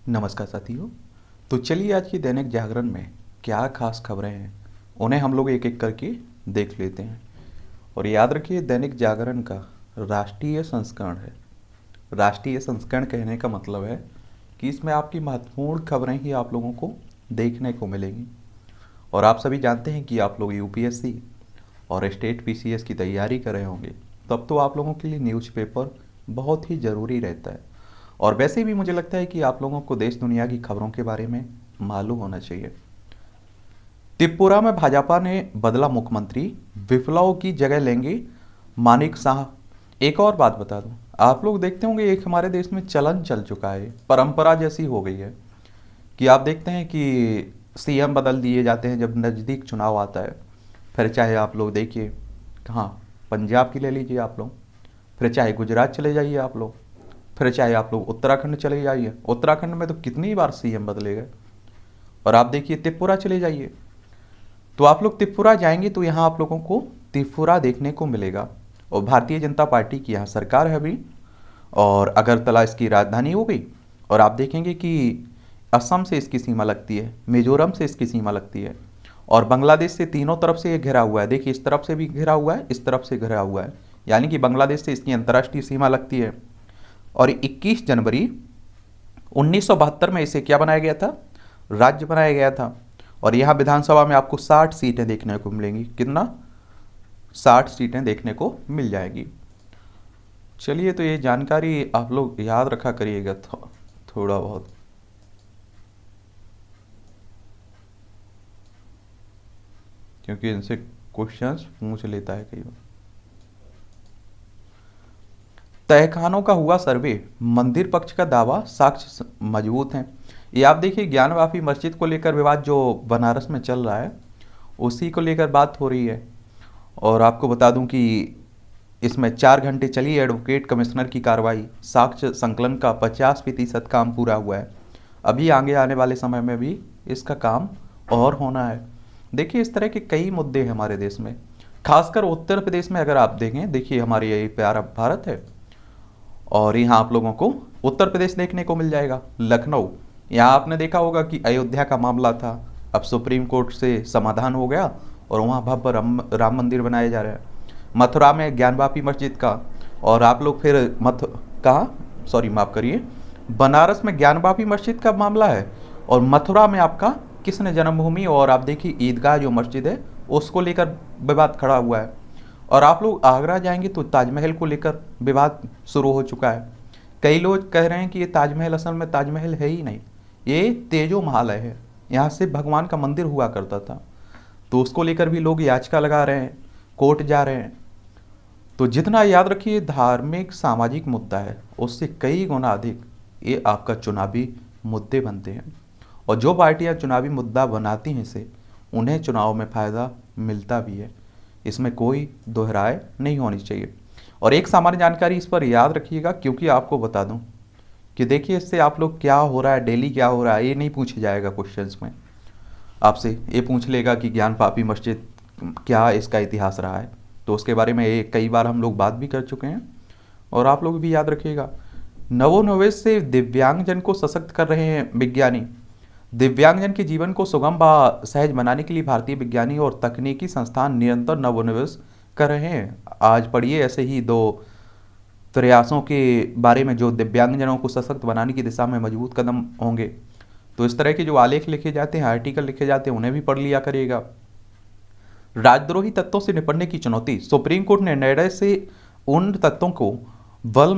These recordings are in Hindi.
नमस्कार साथियों। तो चलिए आज की दैनिक जागरण में क्या खास खबरें हैं उन्हें हम लोग एक एक करके देख लेते हैं। और याद रखिए दैनिक जागरण का राष्ट्रीय संस्करण है। राष्ट्रीय संस्करण कहने का मतलब है कि इसमें आपकी महत्वपूर्ण खबरें ही आप लोगों को देखने को मिलेंगी। और आप सभी जानते हैं कि आप लोग यूपीएससी और स्टेट पीसीएस की तैयारी कर रहे होंगे, तब तो आप लोगों के लिए न्यूज़पेपर बहुत ही ज़रूरी रहता है। और वैसे भी मुझे लगता है कि आप लोगों को देश दुनिया की खबरों के बारे में मालूम होना चाहिए। त्रिपुरा में भाजपा ने बदला मुख्यमंत्री, विप्लव की जगह लेंगे मानिक शाह। एक और बात बता दूं, आप लोग देखते होंगे एक हमारे देश में चलन चल चुका है, परंपरा जैसी हो गई है कि आप देखते हैं कि सीएम बदल दिए जाते हैं जब नज़दीक चुनाव आता है। फिर चाहे आप लोग देखिए कहाँ, पंजाब की ले लीजिए आप लोग, फिर चाहे गुजरात चले जाइए आप लोग, फिर चाहे आप लोग उत्तराखंड चले जाइए, उत्तराखंड में तो कितनी बार सीएम बदले गए। और आप देखिए त्रिपुरा चले जाइए, तो आप लोग त्रिपुरा जाएंगे तो यहाँ आप लोगों को त्रिपुरा देखने को मिलेगा। और भारतीय जनता पार्टी की यहाँ सरकार है अभी, और अगरतला इसकी राजधानी हो गई। और आप देखेंगे कि असम से इसकी सीमा लगती है, मिजोरम से इसकी सीमा लगती है, और बांग्लादेश से तीनों तरफ से ये घिरा हुआ है। देखिए इस तरफ से भी घिरा हुआ है, इस तरफ से घिरा हुआ है, यानी कि बांग्लादेश से इसकी अंतर्राष्ट्रीय सीमा लगती है। और 21 जनवरी 1972 में इसे क्या बनाया गया था, राज्य बनाया गया था। और यहाँ विधानसभा में आपको 60 सीटें देखने को मिलेंगी। कितना, 60 सीटें देखने को मिल जाएगी। चलिए, तो ये जानकारी आप लोग याद रखा करिएगा थोड़ा बहुत। क्योंकि इनसे क्वेश्चंस पूछ लेता है कई बार। तहखानों का हुआ सर्वे, मंदिर पक्ष का दावा, साक्ष्य मजबूत हैं। ये आप देखिए ज्ञानवापी मस्जिद को लेकर विवाद जो बनारस में चल रहा है, उसी को लेकर बात हो रही है। और आपको बता दूं कि इसमें 4 घंटे चली एडवोकेट कमिश्नर की कार्रवाई, साक्ष्य संकलन का 50% काम पूरा हुआ है। अभी आगे आने वाले समय में भी इसका काम और होना है। देखिए इस तरह के कई मुद्दे हैं हमारे देश में, खासकर उत्तर प्रदेश में। अगर आप देखें, देखिए हमारे ये प्यारा भारत है, और यहाँ आप लोगों को उत्तर प्रदेश देखने को मिल जाएगा, लखनऊ। यहाँ आपने देखा होगा कि अयोध्या का मामला था, अब सुप्रीम कोर्ट से समाधान हो गया और वहाँ भव्य राम मंदिर बनाया जा रहा है। मथुरा में ज्ञानवापी मस्जिद का, और आप लोग फिर कहाँ, सॉरी माफ़ करिए, बनारस में ज्ञानवापी मस्जिद का मामला है, और मथुरा में आपका कृष्ण जन्मभूमि और आप देखिए ईदगाह जो मस्जिद है उसको लेकर विवाद खड़ा हुआ है। और आप लोग आगरा जाएंगे तो ताजमहल को लेकर विवाद शुरू हो चुका है। कई लोग कह रहे हैं कि ये ताजमहल असल में ताजमहल है ही नहीं, ये तेजो महालय है, यहाँ से भगवान का मंदिर हुआ करता था। तो उसको लेकर भी लोग याचिका लगा रहे हैं, कोर्ट जा रहे हैं। तो जितना याद रखिए धार्मिक सामाजिक मुद्दा है, उससे कई गुना अधिक ये आपका चुनावी मुद्दे बनते हैं। और जो पार्टियां चुनावी मुद्दा बनाती हैं से उन्हें चुनाव में फ़ायदा मिलता भी है, इसमें कोई दोहराए नहीं होनी चाहिए। और एक सामान्य जानकारी इस पर याद रखिएगा, क्योंकि आपको बता दूं कि देखिए इससे आप लोग क्या हो रहा है, डेली क्या हो रहा है, ये नहीं पूछा जाएगा क्वेश्चंस में। आपसे ये पूछ लेगा कि ज्ञान पापी मस्जिद क्या इसका इतिहास रहा है, तो उसके बारे में ये कई बार हम लोग बात भी कर चुके हैं। और आप लोग भी याद रखिएगा, नवोन्वेष से दिव्यांगजन को सशक्त कर रहे हैं विज्ञानी। दिव्यांगजन के जीवन को सुगम व सहज बनाने के लिए भारतीय विज्ञानी और तकनीकी संस्थान निरंतर नवोन्वेष कर रहे हैं। आज पढ़िए ऐसे ही 2 प्रयासों के बारे में जो दिव्यांगजनों को सशक्त बनाने की दिशा में मजबूत कदम होंगे। तो इस तरह के जो आलेख लिखे जाते हैं, आर्टिकल लिखे जाते हैं, उन्हें भी पढ़ लिया करिएगा। राजद्रोही तत्वों से निपटने की चुनौती, सुप्रीम कोर्ट ने निर्णय से उन तत्वों को बल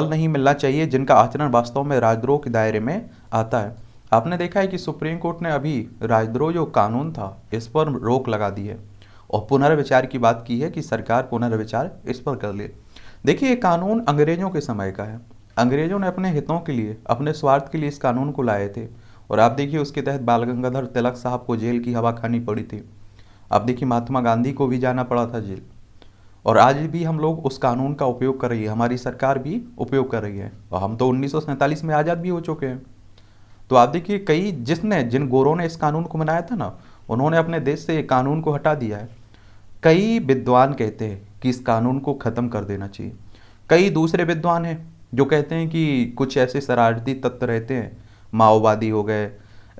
नहीं मिलना चाहिए जिनका आचरण वास्तव में राजद्रोह के दायरे में आता है। आपने देखा है कि सुप्रीम कोर्ट ने अभी राजद्रोह जो कानून था इस पर रोक लगा दी है, और पुनर्विचार की बात की है कि सरकार पुनर्विचार इस पर कर ले। देखिए ये कानून अंग्रेजों के समय का है, अंग्रेजों ने अपने हितों के लिए, अपने स्वार्थ के लिए इस कानून को लाए थे। और आप देखिए उसके तहत बाल गंगाधर तिलक साहब को जेल की हवा खानी पड़ी थी। आप देखिए महात्मा गांधी को भी जाना पड़ा था जेल। और आज भी हम लोग उस कानून का उपयोग कर रही है, हमारी सरकार भी उपयोग कर रही है, और हम तो 1947 में आज़ाद भी हो चुके हैं। तो आप देखिए कई जिन गोरों ने इस कानून को बनाया था ना, उन्होंने अपने देश से कानून को हटा दिया है। कई विद्वान कहते हैं कि इस कानून को ख़त्म कर देना चाहिए, कई दूसरे विद्वान हैं जो कहते हैं कि कुछ ऐसे शरारती तत्व रहते हैं, माओवादी हो गए,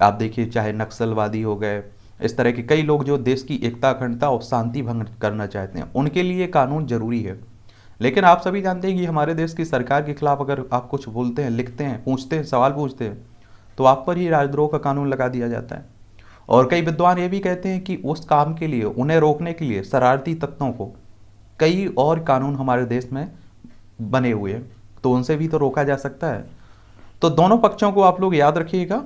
आप देखिए चाहे नक्सलवादी हो गए, इस तरह के कई लोग जो देश की एकता अखंडता और शांति भंग करना चाहते हैं, उनके लिए कानून जरूरी है। लेकिन आप सभी जानते हैं कि हमारे देश की सरकार के खिलाफ अगर आप कुछ बोलते हैं, लिखते हैं, पूछते हैं, सवाल पूछते हैं, तो आप पर ही राजद्रोह का कानून लगा दिया जाता है। और कई विद्वान ये भी कहते हैं कि उस काम के लिए, उन्हें रोकने के लिए शरारती तत्वों को कई और कानून हमारे देश में बने हुए हैं, तो उनसे भी तो रोका जा सकता है। तो दोनों पक्षों को आप लोग याद रखिएगा।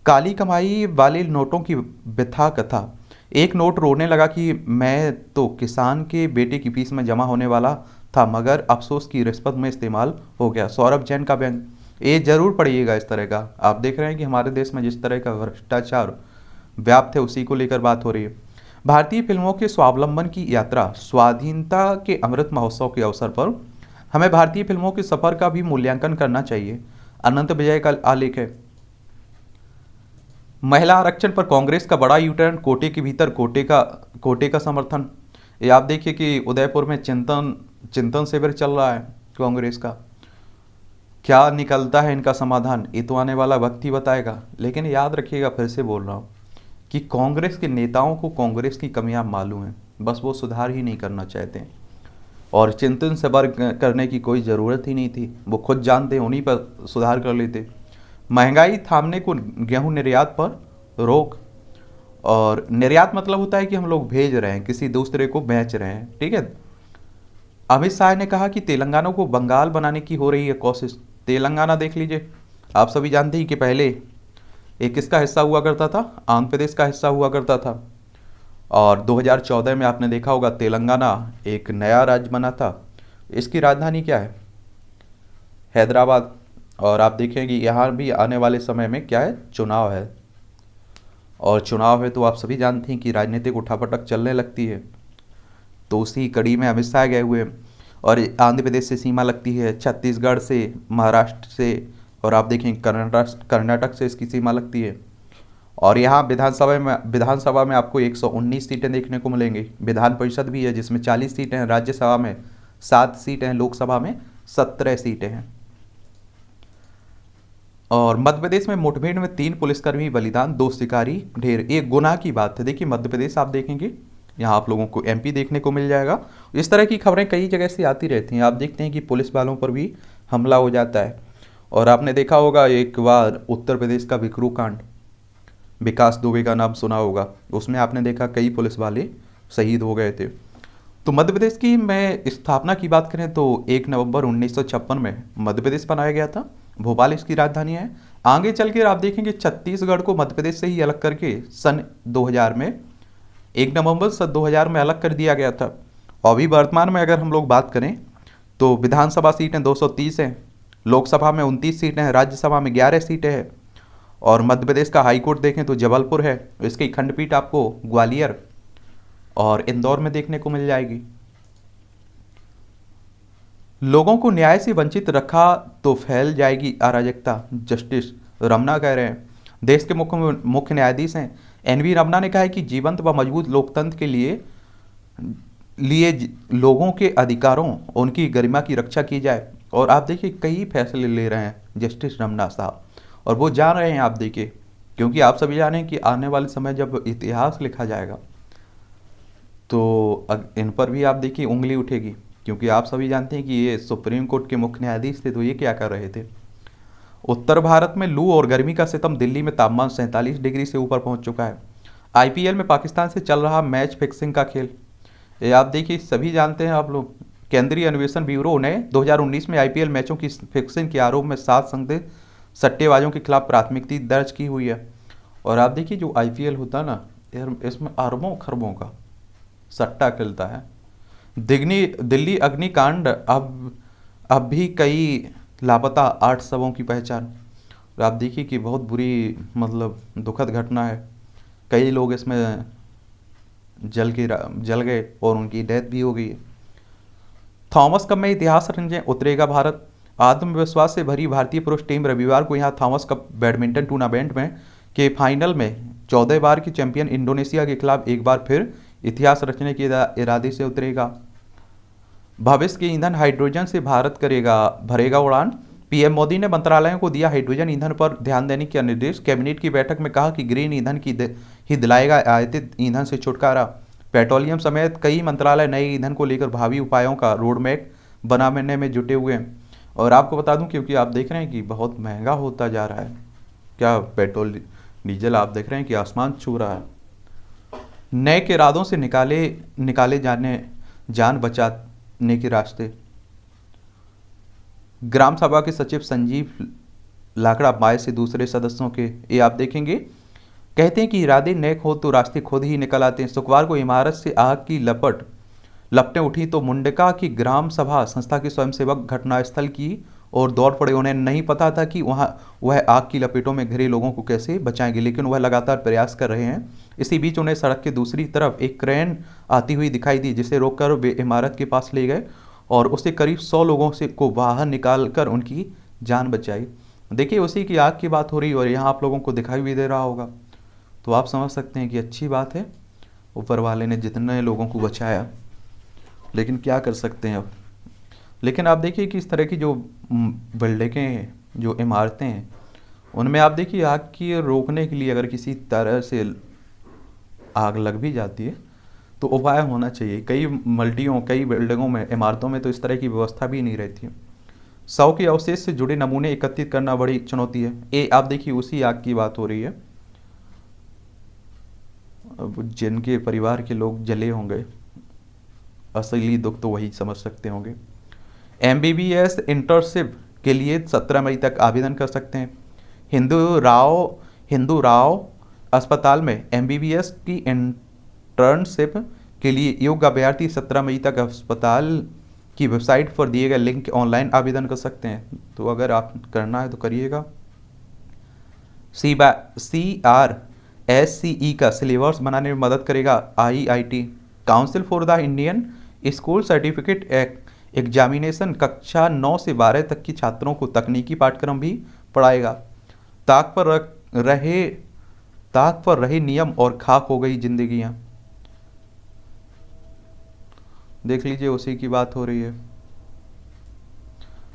काली कमाई वाले नोटों की व्यथा कथा। एक नोट रोने लगा कि मैं तो किसान के बेटे की फीस में जमा होने वाला था, मगर अफसोस की रिश्वत में इस्तेमाल हो गया। सौरभ जैन का व्यंग। ये जरूर पढ़िएगा इस तरह का। आप देख रहे हैं कि हमारे देश में जिस तरह का भ्रष्टाचार व्याप्त है, उसी को लेकर बात हो रही है। भारतीय फिल्मों के स्वावलंबन की यात्रा। स्वाधीनता के अमृत महोत्सव के अवसर पर हमें भारतीय फिल्मों के सफर का भी मूल्यांकन करना चाहिए। अनंत विजय का आलेख है। महिला आरक्षण पर कांग्रेस का बड़ा यूटर्न। कोटे के भीतर कोटे का समर्थन। ये आप देखिए कि उदयपुर में चिंतन शिविर चल रहा है कांग्रेस का। क्या निकलता है इनका समाधान, ये तो आने वाला वक्त ही बताएगा। लेकिन याद रखिएगा, फिर से बोल रहा हूँ कि कांग्रेस के नेताओं को कांग्रेस की कमियां मालूम हैं, बस वो सुधार ही नहीं करना चाहते हैं। और चिंतन सबर करने की कोई ज़रूरत ही नहीं थी, वो खुद जानते, उन्हीं पर सुधार कर लेते। महंगाई थामने को गेहूं निर्यात पर रोक। और निर्यात मतलब होता है कि हम लोग भेज रहे हैं, किसी दूसरे को बेच रहे हैं, ठीक है। अमित शाह ने कहा कि तेलंगाना को बंगाल बनाने की हो रही है कोशिश। तेलंगाना देख लीजिए, आप सभी जानते हैं कि पहले एक किसका हिस्सा हुआ करता था, आंध्र प्रदेश का हिस्सा हुआ करता था। और 2014 में आपने देखा होगा तेलंगाना एक नया राज्य बना था। इसकी राजधानी क्या है, हैदराबाद। और आप देखेंगे यहाँ भी आने वाले समय में क्या है, चुनाव है। और चुनाव है तो आप सभी जानते हैं कि राजनीतिक उठापटक चलने लगती है। तो उसी कड़ी में अमित शाह गए हुए हैं। और आंध्र प्रदेश से सीमा लगती है, छत्तीसगढ़ से, महाराष्ट्र से, और आप देखें कर्नाटक से इसकी सीमा लगती है। और यहाँ विधानसभा में आपको 119 सीटें देखने को मिलेंगी। विधान परिषद भी है जिसमें 40 सीटें हैं, राज्यसभा में 7 सीटें हैं, लोकसभा में 17 सीटें हैं। और मध्य प्रदेश में मुठभेड़ में 3 पुलिसकर्मी बलिदान, 2 शिकारी ढेर। एक गुनाह की बात है। देखिए मध्य प्रदेश आप देखेंगे, यहाँ आप लोगों को एमपी देखने को मिल जाएगा। इस तरह की खबरें कई जगह से आती रहती हैं। आप देखते हैं कि पुलिस वालों पर भी हमला हो जाता है। और आपने देखा होगा एक बार उत्तर प्रदेश का विकरू कांड, विकास दुबे का नाम सुना होगा, उसमें आपने देखा कई पुलिस वाले शहीद हो गए थे। तो मध्य प्रदेश की मैं स्थापना की बात करें तो 1 नवंबर 1956 में मध्य प्रदेश बनाया गया था। भोपाल इसकी राजधानी है। आगे चल कर आप देखेंगे छत्तीसगढ़ को मध्य प्रदेश से ही अलग करके सन 2000 में 1 नवंबर सन 2000 में अलग कर दिया गया था। और अभी वर्तमान में अगर हम लोग बात करें तो विधानसभा सीटें 230 हैं, लोकसभा में 29 सीटें हैं, राज्यसभा में 11 सीटें हैं। और मध्य प्रदेश का हाईकोर्ट देखें तो जबलपुर है, इसकी खंडपीठ आपको ग्वालियर और इंदौर में देखने को मिल जाएगी। लोगों को न्याय से वंचित रखा तो फैल जाएगी अराजकता, जस्टिस रमना कह रहे हैं। देश के मुख्य न्यायाधीश हैं एनवी रमना ने कहा है कि जीवंत व मजबूत लोकतंत्र के लिए लोगों के अधिकारों, उनकी गरिमा की रक्षा की जाए। और आप देखिए कई फैसले ले रहे हैं जस्टिस रमना साहब, और वो जान रहे हैं, आप देखिए, क्योंकि आप सभी जाने कि आने वाले समय जब इतिहास लिखा जाएगा तो इन पर भी आप देखिए उंगली उठेगी। क्योंकि आप सभी जानते हैं कि ये सुप्रीम कोर्ट के मुख्य न्यायाधीश थे, तो ये क्या कर रहे थे। उत्तर भारत में लू और गर्मी का सितम। दिल्ली में तापमान 47 डिग्री से ऊपर पहुंच चुका है। आईपीएल में पाकिस्तान से चल रहा मैच फिक्सिंग का खेल, ये आप देखिए सभी जानते हैं आप लोग। केंद्रीय अन्वेषण ब्यूरो ने 2019 में आईपीएल मैचों की फिक्सिंग के आरोप में 7 संदिग्ध सट्टेबाजों के खिलाफ प्राथमिकी दर्ज की हुई है। और आप देखिए जो आईपीएल होता है ना, इसमें अरबों खरबों का सट्टा खेलता है। दिल्ली अग्निकांड, अब भी कई लापता, 8 शवों की पहचान। और आप देखिए कि बहुत बुरी मतलब दुखद घटना है। कई लोग इसमें जल गए और उनकी डेथ भी हो गई है। थॉमस कप में इतिहास रंजे, उतरेगा भारत। आत्मविश्वास से भरी भारतीय पुरुष टीम रविवार को यहाँ थॉमस कप बैडमिंटन टूर्नामेंट में के फाइनल में 14 बार की चैंपियन इंडोनेशिया के खिलाफ एक बार फिर इतिहास रचने के इरादे से उतरेगा। भविष्य के ईंधन हाइड्रोजन से भारत करेगा भरेगा उड़ान। पीएम मोदी ने मंत्रालयों को दिया हाइड्रोजन ईंधन पर ध्यान देने का निर्देश। कैबिनेट की बैठक में कहा कि ग्रीन ईंधन ही दिलाएगा आयातित ईंधन से छुटकारा। पेट्रोलियम समेत कई मंत्रालय नए ईंधन को लेकर भावी उपायों का रोडमैप बनाने में जुटे हुए हैं। और आपको बता दूं, क्योंकि आप देख रहे हैं कि बहुत महंगा होता जा रहा है, क्या पेट्रोल डीजल आप देख रहे हैं कि आसमान छू रहा है। नए के इरादों से निकाले जान बचाने के रास्ते। ग्राम सभा के सचिव संजीव लाकड़ा माए से दूसरे सदस्यों के, ये आप देखेंगे, कहते हैं कि इरादे नेक हो तो रास्ते खुद ही निकल आते हैं। शुक्रवार को इमारत से आग की लपटें उठी तो मुंडका की ग्राम सभा संस्था के स्वयंसेवक घटनास्थल की और दौड़ पड़े। उन्हें नहीं पता था कि वह आग की लपेटों में घिरे लोगों को कैसे बचाएंगे, लेकिन वह लगातार प्रयास कर रहे हैं। इसी बीच उन्हें सड़क के दूसरी तरफ एक क्रेन आती हुई दिखाई दी, जिसे रोककर वे इमारत के पास ले गए और उससे करीब 100 लोगों को बाहर निकाल कर उनकी जान बचाई। देखिए, उसी की आग की बात हो रही है और यहाँ आप लोगों को दिखाई भी दे रहा होगा, तो आप समझ सकते हैं कि अच्छी बात है, ऊपर वाले ने जितने लोगों को बचाया। लेकिन क्या कर सकते हैं अब। लेकिन आप देखिए कि इस तरह की जो बिल्डिंगें हैं, जो इमारतें हैं, उनमें आप देखिए आग की रोकने के लिए अगर किसी तरह से आग लग भी जाती है तो उपाय होना चाहिए। कई बिल्डिंगों में, इमारतों में तो इस तरह की व्यवस्था भी नहीं रहती है। 100 के अवशेष से जुड़े नमूने एकत्रित करना बड़ी चुनौती है। ये आप देखिए उसी आग की बात हो रही है। अब जिनके परिवार के लोग जले होंगे, असली दुख तो वही समझ सकते होंगे। MBBS इंटर्नशिप के लिए 17 मई तक आवेदन कर सकते हैं। हिंदू राव अस्पताल में MBBS की इंटर्नशिप के लिए योग्य अभ्यर्थी 17 मई तक अस्पताल की वेबसाइट पर दिए गए लिंक ऑनलाइन आवेदन कर सकते हैं। तो अगर आप करना है तो करिएगा। CRSCE का सिलेबस बनाने में मदद करेगा IIT। Council for the Indian school certificate examination कक्षा 9 से 12 तक की छात्रों को तकनीकी पाठ्यक्रम भी पढ़ाएगा। ताक पर रहे नियम और खाक हो गई जिंदगियां। देख लीजिए, उसी की बात हो रही है।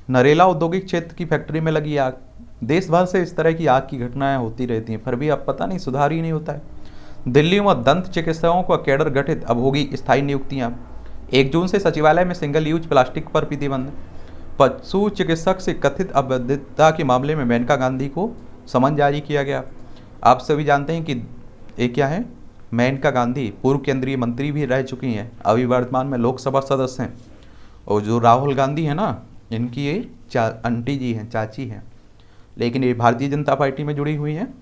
नरेला औद्योगिक क्षेत्र की फैक्ट्री में लगी आग। देश भर से इस तरह की आग की घटनाएं होती रहती हैं, फिर भी अब पता नहीं सुधार ही नहीं होता है। दिल्ली में दंत चिकित्सकों का कैडर गठित, अब होगी स्थायी नियुक्तियां। 1 जून से सचिवालय में सिंगल यूज प्लास्टिक पर प्रतिबंध। पशु चिकित्सक से कथित अवैधता के मामले में मेनका गांधी को समन जारी किया गया। आप सभी जानते हैं कि ये क्या है, मेनका गांधी पूर्व केंद्रीय मंत्री भी रह चुकी हैं, अभी वर्तमान में लोकसभा सदस्य हैं। और जो राहुल गांधी है ना, इनकी ये आंटी जी हैं, चाची हैं, लेकिन ये भारतीय जनता पार्टी में जुड़ी हुई हैं।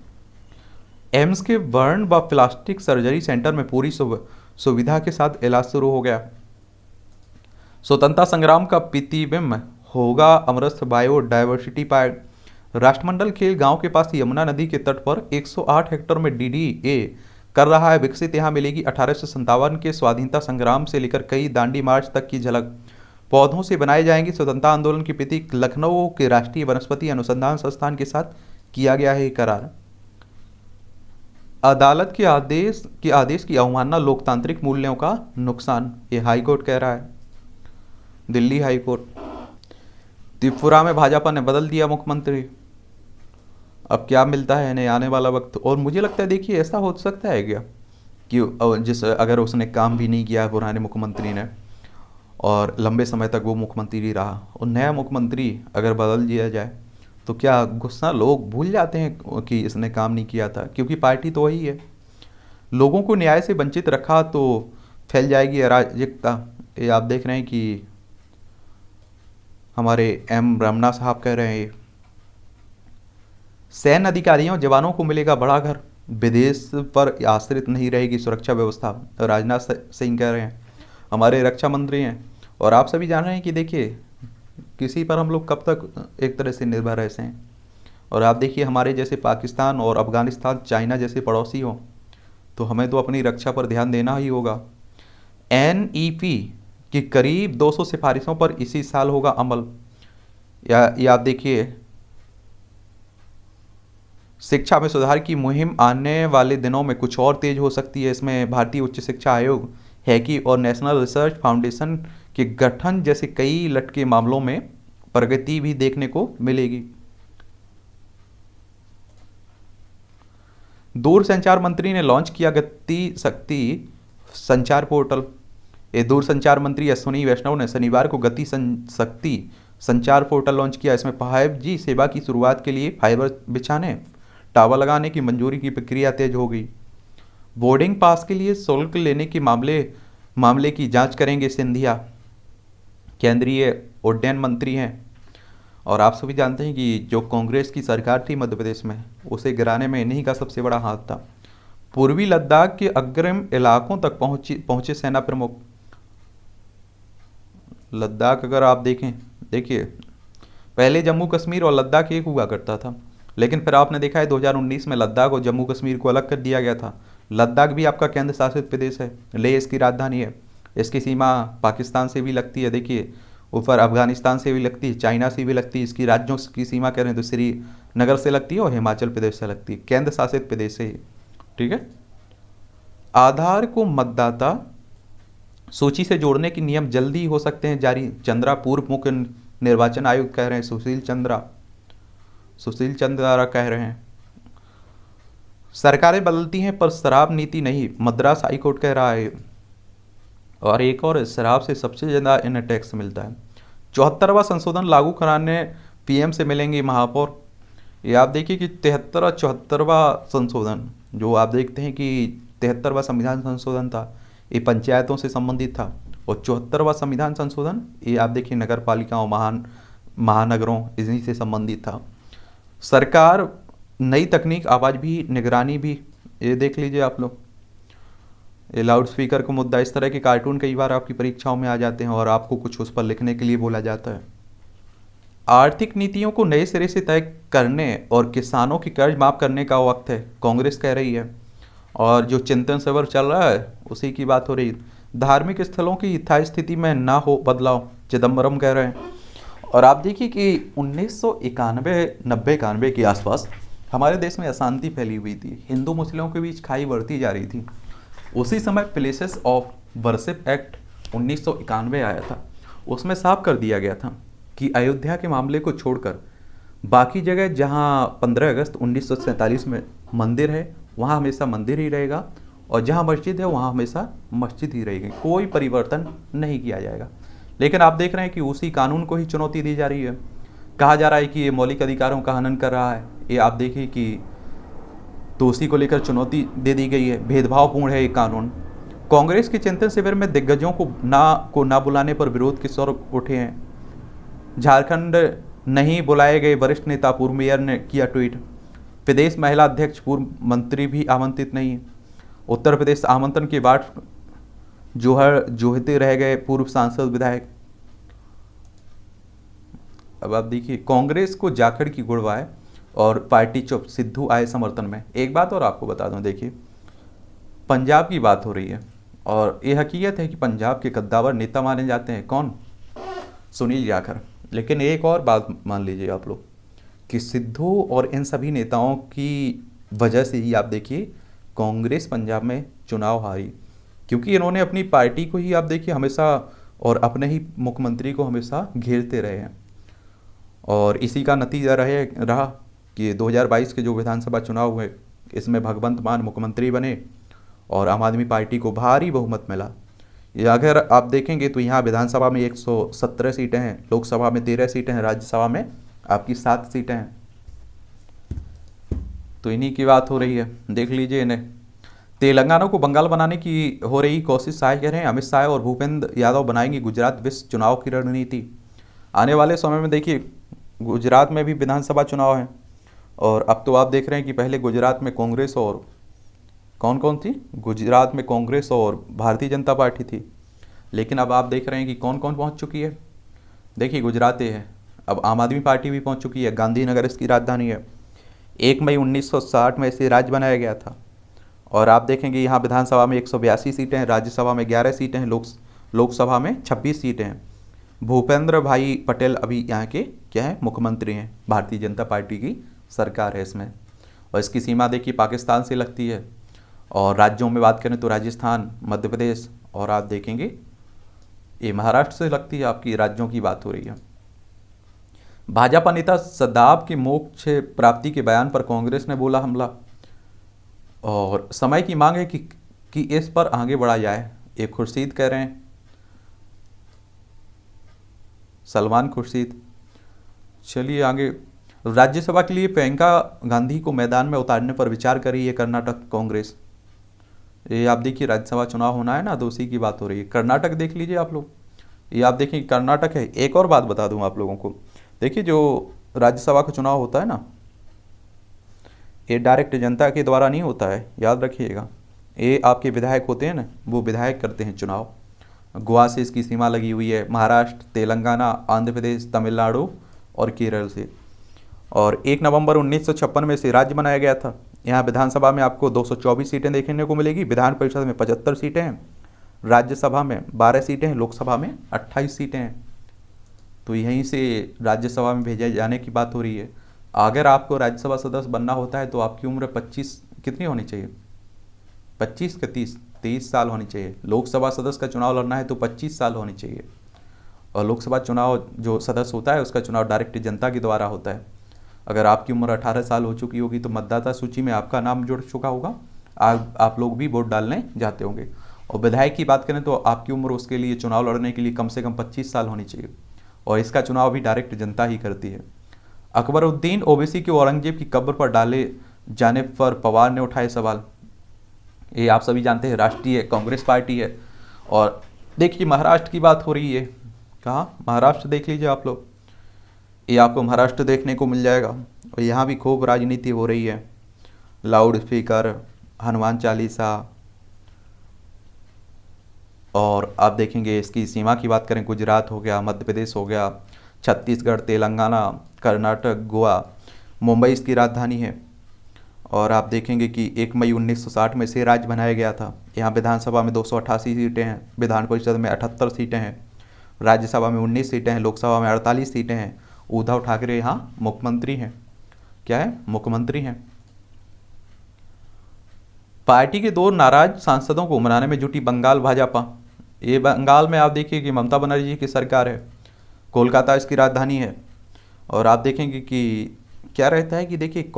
एम्स के बर्न व प्लास्टिक सर्जरी सेंटर में पूरी सुविधा के साथ इलाज शुरू हो गया। स्वतंत्रता संग्राम का प्रतिबिंब होगा अमृत बायोडायवर्सिटी पार्क। राष्ट्रमंडल खेल गांव के पास यमुना नदी के तट पर 108 हेक्टेयर में DDA कर रहा है विकसित। यहाँ मिलेगी 1857 के स्वाधीनता संग्राम से लेकर कई दांडी मार्च तक की झलक। पौधों से बनाए जाएंगे स्वतंत्रता आंदोलन की प्रतीक। लखनऊ के राष्ट्रीय वनस्पति अनुसंधान संस्थान के साथ किया गया है करार। अदालत के आदेश की अवमानना लोकतांत्रिक मूल्यों का नुकसान, ये हाईकोर्ट कह रहा है, दिल्ली हाईकोर्ट। त्रिपुरा में भाजपा ने बदल दिया मुख्यमंत्री, अब क्या मिलता है इन्हें आने वाला वक्त। और मुझे लगता है, देखिए ऐसा हो सकता है क्या कि अगर उसने काम भी नहीं किया पुराने मुख्यमंत्री ने और लंबे समय तक वो मुख्यमंत्री रहा, और नया मुख्यमंत्री अगर बदल दिया जाए तो क्या गुस्सा लोग भूल जाते हैं कि इसने काम नहीं किया था, क्योंकि पार्टी तो वही है। लोगों को न्याय से वंचित रखा तो फैल जाएगी अराजकता। ये आप देख रहे हैं कि हमारे M रमना साहब कह रहे हैं। सैन्य अधिकारियों जवानों को मिलेगा बड़ा घर, विदेश पर आश्रित नहीं रहेगी सुरक्षा व्यवस्था, राजनाथ सिंह कह रहे हैं, हमारे रक्षा मंत्री हैं। और आप सभी जान रहे हैं कि देखिए किसी पर हम लोग कब तक एक तरह से निर्भर रह हैं। और आप देखिए हमारे जैसे पाकिस्तान और अफगानिस्तान, चाइना जैसे पड़ोसी हों, तो हमें तो अपनी रक्षा पर ध्यान देना ही होगा। NEP की करीब 200 सिफारिशों पर इसी साल होगा अमल। या आप देखिए, शिक्षा में सुधार की मुहिम आने वाले दिनों में कुछ और तेज हो सकती है। इसमें भारतीय उच्च शिक्षा आयोग, हैकी और नेशनल रिसर्च फाउंडेशन कि गठन जैसे कई लटके मामलों में प्रगति भी देखने को मिलेगी। दूरसंचार मंत्री ने लॉन्च किया गति शक्ति संचार पोर्टल। ये दूरसंचार मंत्री अश्विनी वैष्णव ने शनिवार को गति शक्ति संचार पोर्टल लॉन्च किया। इसमें 5G सेवा की शुरुआत के लिए फाइबर बिछाने, टावर लगाने की मंजूरी की प्रक्रिया तेज हो गई। बोर्डिंग पास के लिए शुल्क लेने के मामले की जांच करेंगे सिंधिया, केंद्रीय उड्डयन मंत्री हैं। और आप सभी जानते हैं कि जो कांग्रेस की सरकार थी मध्य प्रदेश में, उसे गिराने में इन्हीं का सबसे बड़ा हाथ था। पूर्वी लद्दाख के अग्रिम इलाकों तक पहुंचे सेना प्रमुख। लद्दाख अगर आप देखिए पहले जम्मू कश्मीर और लद्दाख एक हुआ करता था, लेकिन फिर आपने देखा है 2019 में लद्दाख और जम्मू कश्मीर को अलग कर दिया गया था। लद्दाख भी आपका केंद्र शासित प्रदेश है, लेह इसकी राजधानी है। इसकी सीमा पाकिस्तान से भी लगती है, देखिए ऊपर अफगानिस्तान से भी लगती है, चाइना से भी लगती है। इसकी राज्यों की सीमा कह रहे हैं तो श्रीनगर से लगती है और हिमाचल प्रदेश से लगती है, केंद्र शासित प्रदेश से ही। ठीक है। आधार को मतदाता सूची से जोड़ने के नियम जल्दी हो सकते हैं जारी, चंद्रा पूर्व मुख्य निर्वाचन आयुक्त कह रहे हैं। सुशील चंद्रा कह रहे हैं सरकारें बदलती हैं पर शराब नीति नहीं, मद्रास हाईकोर्ट कह रहा है। और एक और, शराब से सबसे ज़्यादा इन्हें टैक्स मिलता है। 74वां संशोधन लागू कराने PM से मिलेंगे महापौर। ये आप देखिए कि 74वां संशोधन जो आप देखते हैं कि 73वां संविधान संशोधन था, ये पंचायतों से संबंधित था, और 74वां संविधान संशोधन ये आप देखिए नगर पालिकाओं महानगरों इन्हीं से संबंधित था। सरकार नई तकनीक, आवाज़ भी, निगरानी भी, ये देख लीजिए आप लोग। ये लाउड स्पीकर का मुद्दा, इस तरह के कार्टून कई बार आपकी परीक्षाओं में आ जाते हैं और आपको कुछ उस पर लिखने के लिए बोला जाता है। आर्थिक नीतियों को नए सिरे से तय करने और किसानों की कर्ज माफ करने का वक्त है, कांग्रेस कह रही है। और जो चिंतन सवर चल रहा है उसी की बात हो रही है। धार्मिक स्थलों की यथास्थिति स्थिति में ना हो बदलाव, चिदम्बरम कह रहे हैं। और आप देखिए कि 1991-91 के आसपास हमारे देश में अशांति फैली हुई थी, हिंदू मुस्लिमों के बीच खाई बढ़ती जा रही थी। उसी समय प्लेसेस ऑफ वर्शिप एक्ट 1991 आया था। उसमें साफ कर दिया गया था कि अयोध्या के मामले को छोड़कर बाकी जगह जहां 15 अगस्त 1947 में मंदिर है वहां हमेशा मंदिर ही रहेगा, और जहां मस्जिद है वहां हमेशा मस्जिद ही रहेगी, कोई परिवर्तन नहीं किया जाएगा। लेकिन आप देख रहे हैं कि उसी कानून को ही चुनौती दी जा रही है। कहा जा रहा है कि ये मौलिक अधिकारों का हनन कर रहा है। ये आप देखिए कि तो उसी को लेकर चुनौती दे दी गई है, भेदभावपूर्ण है ये कानून। कांग्रेस के चिंतन शिविर में दिग्गजों को ना बुलाने पर विरोध के स्वर उठे हैं। झारखंड नहीं बुलाए गए वरिष्ठ नेता, पूर्व मेयर ने किया ट्वीट। प्रदेश महिला अध्यक्ष, पूर्व मंत्री भी आमंत्रित नहीं है। उत्तर प्रदेश आमंत्रण के बाद जोहते रह गए पूर्व सांसद विधायक। अब आप देखिए कांग्रेस को जाखड़ की गुड़वाए और पार्टी चुप, सिद्धू आए समर्थन में। एक बात और आपको बता दूं, देखिए पंजाब की बात हो रही है और ये हकीकत है कि पंजाब के कद्दावर नेता माने जाते हैं कौन? सुनील जाखड़। लेकिन एक और बात मान लीजिए आप लोग कि सिद्धू और इन सभी नेताओं की वजह से ही आप देखिए कांग्रेस पंजाब में चुनाव हारी, क्योंकि इन्होंने अपनी पार्टी को ही आप देखिए हमेशा और अपने ही मुख्यमंत्री को हमेशा घेरते रहे हैं। और इसी का नतीजा रहा कि 2022 के जो विधानसभा चुनाव हुए इसमें भगवंत मान मुख्यमंत्री बने और आम आदमी पार्टी को भारी बहुमत मिला। या अगर आप देखेंगे तो यहाँ विधानसभा में 117 सीटें हैं, लोकसभा में 13 सीटें हैं, राज्यसभा में आपकी 7 सीटें हैं। तो इन्हीं की बात हो रही है, देख लीजिए इन्हें। तेलंगाना को बंगाल बनाने की हो रही कोशिश, शाह कह रहे हैं अमित शाह और भूपेंद्र यादव बनाएंगे गुजरात विश्व चुनाव की रणनीति। आने वाले समय में देखिए गुजरात में भी विधानसभा चुनाव है और अब तो आप देख रहे हैं कि पहले गुजरात में कांग्रेस और कौन थी? गुजरात में कांग्रेस और भारतीय जनता पार्टी थी, लेकिन अब आप देख रहे हैं कि कौन पहुंच चुकी है। देखिए गुजरात ये है, अब आम आदमी पार्टी भी पहुंच चुकी है, गांधीनगर इसकी राजधानी है। 1 मई 1960 में इसे राज्य बनाया गया था और आप देखेंगे यहाँ विधानसभा में 182 सीटें हैं, राज्यसभा में 11 सीटें हैं, लोकसभा में 26 सीटें हैं। भूपेंद्र भाई पटेल अभी यहाँ के क्या है? मुख्यमंत्री हैं। भारतीय जनता पार्टी की सरकार है इसमें, और इसकी सीमा देखिए पाकिस्तान से लगती है। और राज्यों में बात करें तो राजस्थान, मध्य प्रदेश और आप देखेंगे ये महाराष्ट्र से लगती है आपकी, राज्यों की बात हो रही है। भाजपा नेता सदाब के मोक्ष प्राप्ति के बयान पर कांग्रेस ने बोला हमला, और समय की मांग है कि इस पर आगे बढ़ा जाए, ये खुर्शीद कह रहे हैं, सलमान खुर्शीद। चलिए आगे, राज्यसभा के लिए प्रियंका गांधी को मैदान में उतारने पर विचार कर रही है कर्नाटक कांग्रेस। ये आप देखिए, राज्यसभा चुनाव होना है ना, तो उसी की बात हो रही है। कर्नाटक देख लीजिए आप लोग, ये आप देखिए कर्नाटक है। एक और बात बता दूं आप लोगों को, देखिए जो राज्यसभा का चुनाव होता है ना, ये डायरेक्ट जनता के द्वारा नहीं होता है, याद रखिएगा। ये आपके विधायक होते हैं ना, वो विधायक करते हैं चुनाव। गोवा से इसकी सीमा लगी हुई है, महाराष्ट्र, तेलंगाना, आंध्र प्रदेश, तमिलनाडु और केरल से। और 1 नवंबर 1956 में इसे राज्य बनाया गया था। यहाँ विधानसभा में आपको 224 सीटें देखने को मिलेगी, विधान परिषद में 75 सीटें हैं, राज्यसभा में 12 सीटें हैं, लोकसभा में 28 सीटें हैं। तो यहीं से राज्यसभा में भेजे जाने की बात हो रही है। अगर आपको राज्यसभा सदस्य बनना होता है तो आपकी उम्र 25 कितनी होनी चाहिए, 25 का 23 साल होनी चाहिए। लोकसभा सदस्य का चुनाव लड़ना है तो 25 साल होनी चाहिए। और लोकसभा चुनाव जो सदस्य होता है उसका चुनाव डायरेक्ट जनता के द्वारा होता है। अगर आपकी उम्र 18 साल हो चुकी होगी तो मतदाता सूची में आपका नाम जुड़ चुका होगा, आप लोग भी वोट डालने जाते होंगे। और विधायक की बात करें तो आपकी उम्र उसके लिए चुनाव लड़ने के लिए कम से कम 25 साल होनी चाहिए, और इसका चुनाव भी डायरेक्ट जनता ही करती है। अकबरुद्दीन ओवैसी के औरंगजेब की कब्र पर डाले जाने पर पवार ने उठाए सवाल। ये आप सभी जानते हैं राष्ट्रीय कांग्रेस पार्टी है। और देखिए महाराष्ट्र की बात हो रही है, कहाँ, महाराष्ट्र देख लीजिए आप लोग, ये आपको महाराष्ट्र देखने को मिल जाएगा। और यहाँ भी खूब राजनीति हो रही है, लाउड स्पीकर, हनुमान चालीसा। और आप देखेंगे इसकी सीमा की बात करें, गुजरात हो गया, मध्य प्रदेश हो गया, छत्तीसगढ़, तेलंगाना, कर्नाटक, गोवा, मुंबई इसकी राजधानी है। और आप देखेंगे कि 1 मई 1960 में इसे राज्य बनाया गया था। यहाँ विधानसभा में 288 सीटें हैं, विधान परिषद में 78 सीटें हैं, राज्यसभा में 19 सीटें हैं, लोकसभा में 48 सीटें हैं। उद्धव ठाकरे यहाँ मुख्यमंत्री हैं, क्या है, मुख्यमंत्री हैं। पार्टी के 2 नाराज सांसदों को मनाने में जुटी बंगाल भाजपा। ये बंगाल में आप देखिए कि ममता बनर्जी की सरकार है, कोलकाता इसकी राजधानी है। और आप देखेंगे कि क्या रहता है कि देखिए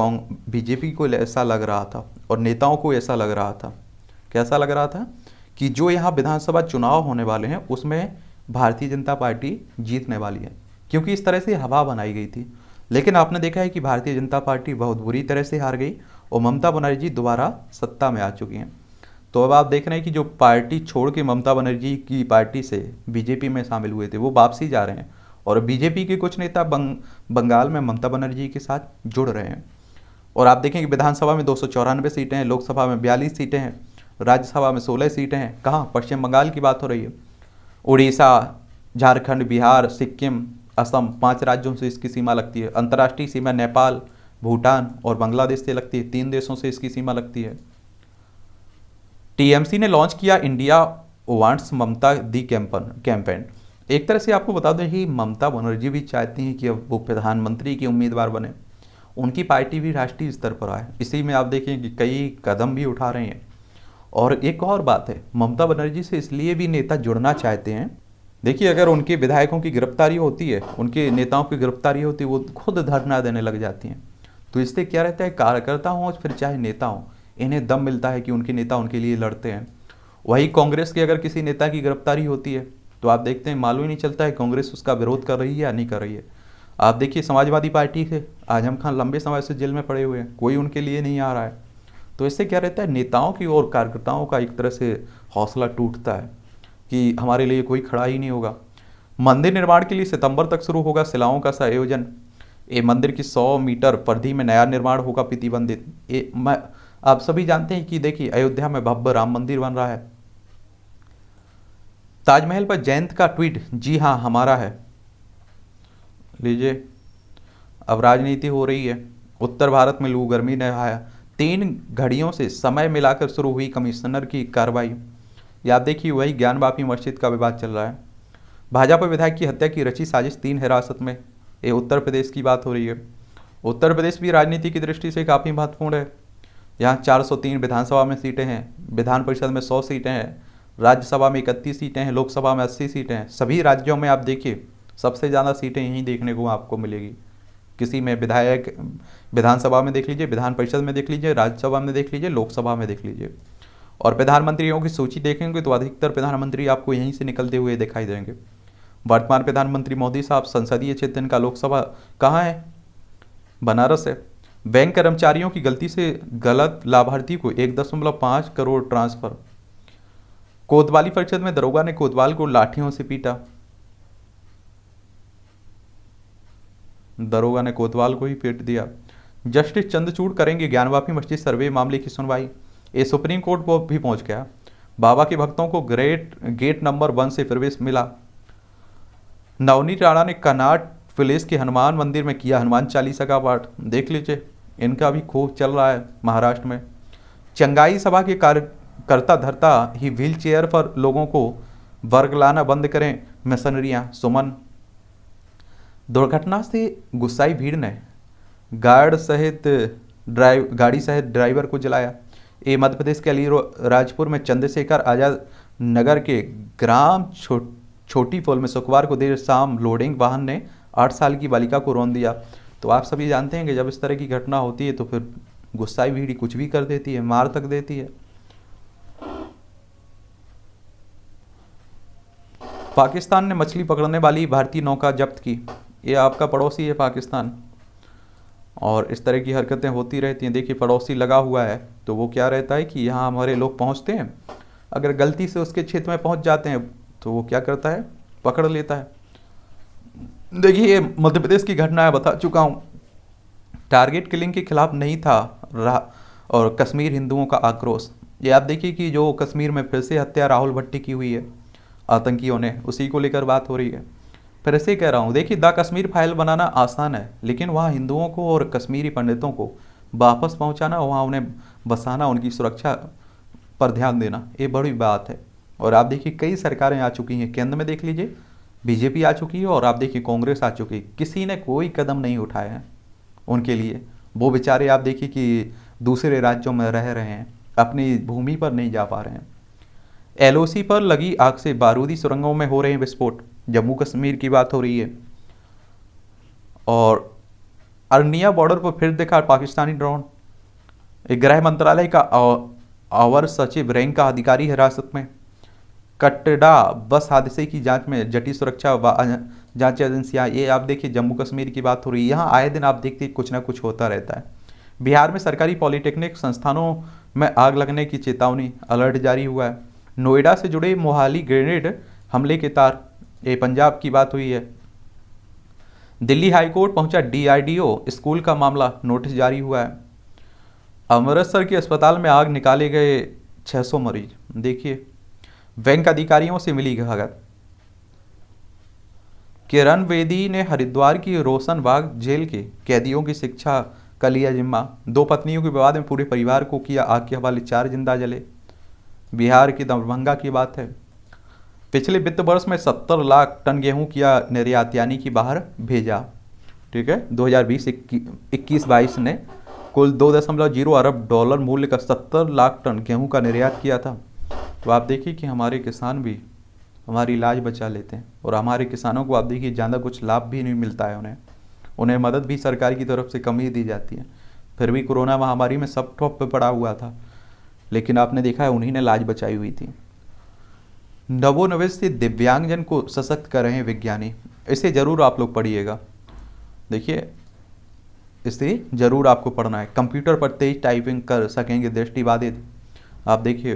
बीजेपी को ऐसा लग रहा था और नेताओं को ऐसा लग रहा था, कैसा लग रहा था कि जो यहाँ विधानसभा चुनाव होने वाले हैं उसमें भारतीय जनता पार्टी जीतने वाली है, क्योंकि इस तरह से हवा बनाई गई थी। लेकिन आपने देखा है कि भारतीय जनता पार्टी बहुत बुरी तरह से हार गई और ममता बनर्जी दोबारा सत्ता में आ चुकी हैं। तो अब आप देख रहे हैं कि जो पार्टी छोड़ के ममता बनर्जी की पार्टी से बीजेपी में शामिल हुए थे वो वापसी जा रहे हैं, और बीजेपी के कुछ नेता बंगाल में ममता बनर्जी के साथ जुड़ रहे हैं। और आप देखें कि विधानसभा में 294 सीटें हैं, लोकसभा में 42 सीटें हैं, राज्यसभा में 16 सीटें हैं। कहाँ, पश्चिम बंगाल की बात हो रही है। उड़ीसा, झारखंड, बिहार, सिक्किम, असम, 5 राज्यों से इसकी सीमा लगती है। अंतर्राष्ट्रीय सीमा नेपाल, भूटान और बांग्लादेश से लगती है, 3 देशों से इसकी सीमा लगती है। टीएमसी ने लॉन्च किया इंडिया वांट्स ममता दी कैंपेन। एक तरह से आपको बता दें कि ममता बनर्जी भी चाहती हैं कि अब वो प्रधानमंत्री की उम्मीदवार बने, उनकी पार्टी भी राष्ट्रीय स्तर पर आए। इसी में आप देखें कि कई कदम भी उठा रहे हैं। और एक और बात है, ममता बनर्जी से इसलिए भी नेता जुड़ना चाहते हैं, देखिए अगर उनके विधायकों की गिरफ्तारी होती है, उनके नेताओं की गिरफ्तारी होती है, वो खुद धरना देने लग जाती हैं। तो इससे क्या रहता है, कार्यकर्ता हों फिर चाहे नेता हों, इन्हें दम मिलता है कि उनके नेता उनके लिए लड़ते हैं। वही कांग्रेस की अगर किसी नेता की गिरफ्तारी होती है तो आप देखते हैं मालूम ही नहीं चलता है कांग्रेस उसका विरोध कर रही है या नहीं कर रही है। आप देखिए समाजवादी पार्टी से आजम खान लंबे समय से जेल में पड़े हुए हैं, कोई उनके लिए नहीं आ रहा है। तो इससे क्या रहता है, नेताओं की और कार्यकर्ताओं का एक तरह से हौसला टूटता है कि हमारे लिए कोई खड़ा ही नहीं होगा। मंदिर निर्माण के लिए सितंबर तक शुरू होगा शिलाओं का आयोजन। ये मंदिर की 100 मीटर परिधि में नया निर्माण होगा प्रतिबंधित। आप सभी जानते हैं कि देखिए अयोध्या में भव्य राम मंदिर बन रहा है। ताजमहल पर जयंत का ट्वीट, जी हाँ हमारा है। लीजिए, अब राजनीति हो रही है। उत्तर भारत में लू गर्मी ने आया, 3 घड़ियों से समय मिलाकर शुरू हुई कमिश्नर की कार्रवाई। या आप देखिए वही ज्ञानवापी मस्जिद का विवाद चल रहा है। भाजपा विधायक की हत्या की रची साजिश, 3 हिरासत में। ये उत्तर प्रदेश की बात हो रही है। उत्तर प्रदेश भी राजनीति की दृष्टि से काफ़ी महत्वपूर्ण है। यहाँ 403 विधानसभा में सीटें हैं, विधान परिषद में 100 सीटें हैं, राज्यसभा में 31 सीटें हैं, लोकसभा में 80 सीटें हैं। सभी राज्यों में आप देखिए सबसे ज़्यादा सीटें यहीं देखने को आपको मिलेगी। किसी में विधायक, विधानसभा में देख लीजिए, विधान परिषद में देख लीजिए, राज्यसभा में देख लीजिए, लोकसभा में देख लीजिए। और प्रधानमंत्रियों की सूची देखेंगे तो अधिकतर प्रधानमंत्री आपको यहीं से निकलते हुए दिखाई देंगे। वर्तमान प्रधानमंत्री मोदी साहब, संसदीय क्षेत्र इनका लोकसभा कहाँ है? बनारस है। बैंक कर्मचारियों की गलती से गलत लाभार्थी को 1.5 करोड़ ट्रांसफर। कोतवाली परिषद में दरोगा ने कोतवाल को लाठियों से पीटा। दरोगा ने कोतवाल को ही पीट दिया। जस्टिस चंद्रचूड़ करेंगे ज्ञानवापी मस्जिद सर्वे मामले की सुनवाई। ये सुप्रीम कोर्ट को भी पहुंच गया। बाबा के भक्तों को गेट नंबर 1 से प्रवेश मिला। नवनीत राणा ने कनाट विलेज के हनुमान मंदिर में किया हनुमान चालीसा का पाठ। देख लीजिए, इनका भी खूब चल रहा है महाराष्ट्र में। चंगाई सभा के कार्यकर्ता धरता ही व्हील चेयर पर लोगों को वर्ग लाना बंद करें मिशनरियां। सुमन। दुर्घटना से गुस्साई भीड़ ने गाड़ी सहित ड्राइवर को जलाया। ये मध्य प्रदेश के अलीराजपुर में चंद्रशेखर आजाद नगर के ग्राम छोटी पोल में शुक्रवार को देर शाम लोडिंग वाहन ने 8 साल की बालिका को रौंद दिया। तो आप सभी जानते हैं कि जब इस तरह की घटना होती है तो फिर गुस्साई भीड़ कुछ भी कर देती है, मार तक देती है। पाकिस्तान ने मछली पकड़ने वाली भारतीय नौका जब्त की। ये आपका पड़ोसी है पाकिस्तान, और इस तरह की हरकतें होती रहती हैं। देखिए, पड़ोसी लगा हुआ है तो वो क्या रहता है कि यहाँ हमारे लोग पहुँचते हैं, अगर गलती से उसके क्षेत्र में पहुँच जाते हैं तो वो क्या करता है, पकड़ लेता है। देखिए, ये मध्य प्रदेश की घटना है, बता चुका हूँ। टारगेट किलिंग के खिलाफ नहीं था और कश्मीर हिंदुओं का आक्रोश। ये आप देखिए कि जो कश्मीर में फिर से हत्या राहुल भट्टी की हुई है आतंकियों ने, उसी को लेकर बात हो रही है। फिर ऐसे कह रहा हूँ, देखिए, द कश्मीर फाइल बनाना आसान है, लेकिन वहाँ हिंदुओं को और कश्मीरी पंडितों को वापस पहुँचाना, वहाँ उन्हें बसाना, उनकी सुरक्षा पर ध्यान देना, ये बड़ी बात है। और आप देखिए कई सरकारें आ चुकी हैं, केंद्र में देख लीजिए बीजेपी आ चुकी है, और आप देखिए कांग्रेस आ चुकी है, किसी ने कोई कदम नहीं उठाए हैं उनके लिए। वो बेचारे आप देखिए कि दूसरे राज्यों में रह रहे हैं, अपनी भूमि पर नहीं जा पा रहे हैं। एलओसी पर लगी आग से बारूदी सुरंगों में हो रहे हैं विस्फोट। जम्मू कश्मीर की बात हो रही है। और अरनिया बॉर्डर पर फिर देखा पाकिस्तानी ड्रोन। गृह मंत्रालय का अवर सचिव रैंक का अधिकारी हिरासत में। कटड़ा बस हादसे की जांच में जटी सुरक्षा जांच एजेंसियां। ये आप देखिए जम्मू कश्मीर की बात हो रही है। यहाँ आए दिन आप देखते कुछ ना कुछ होता रहता है। बिहार में सरकारी पॉलिटेक्निक संस्थानों में आग लगने की चेतावनी, अलर्ट जारी हुआ है। नोएडा से जुड़े मोहाली ग्रेनेड हमले के तार। ये पंजाब की बात हुई है। दिल्ली हाईकोर्ट पहुंचा डीआरडीओ स्कूल का मामला, नोटिस जारी हुआ है। अमृतसर के अस्पताल में आग निकाले गए 600 मरीज। देखिए, बैंक अधिकारियों से मिली भगत। किरण बेदी ने हरिद्वार की रोशनबाग जेल के कैदियों की शिक्षा का लिया जिम्मा। 2 पत्नियों के विवाद में पूरे परिवार को किया आग के हवाले, 4 जिंदा जले। बिहार की दरभंगा की बात है। पिछले वित्त वर्ष में 70 लाख टन गेहूं किया निर्यात, यानी कि बाहर भेजा। ठीक है, 2020-21-22 ने कुल 2.0 अरब डॉलर मूल्य का 70 लाख टन गेहूं का निर्यात किया था। तो आप देखिए कि हमारे किसान भी हमारी लाज बचा लेते हैं, और हमारे किसानों को आप देखिए ज़्यादा कुछ लाभ भी नहीं मिलता है। उन्हें मदद भी सरकार की तरफ से कम ही दी जाती है। फिर भी कोरोना महामारी में सब टॉप पे पड़ा हुआ था, लेकिन आपने देखा है उन्हीं ने लाज बचाई हुई थी। नवोन्मेष से दिव्यांगजन को सशक्त कर रहे हैं विज्ञानी। इसे ज़रूर आप लोग पढ़िएगा। देखिए, इसे ज़रूर आपको पढ़ना है। कंप्यूटर पर तेज टाइपिंग कर सकेंगे दृष्टिबाधित। आप देखिए,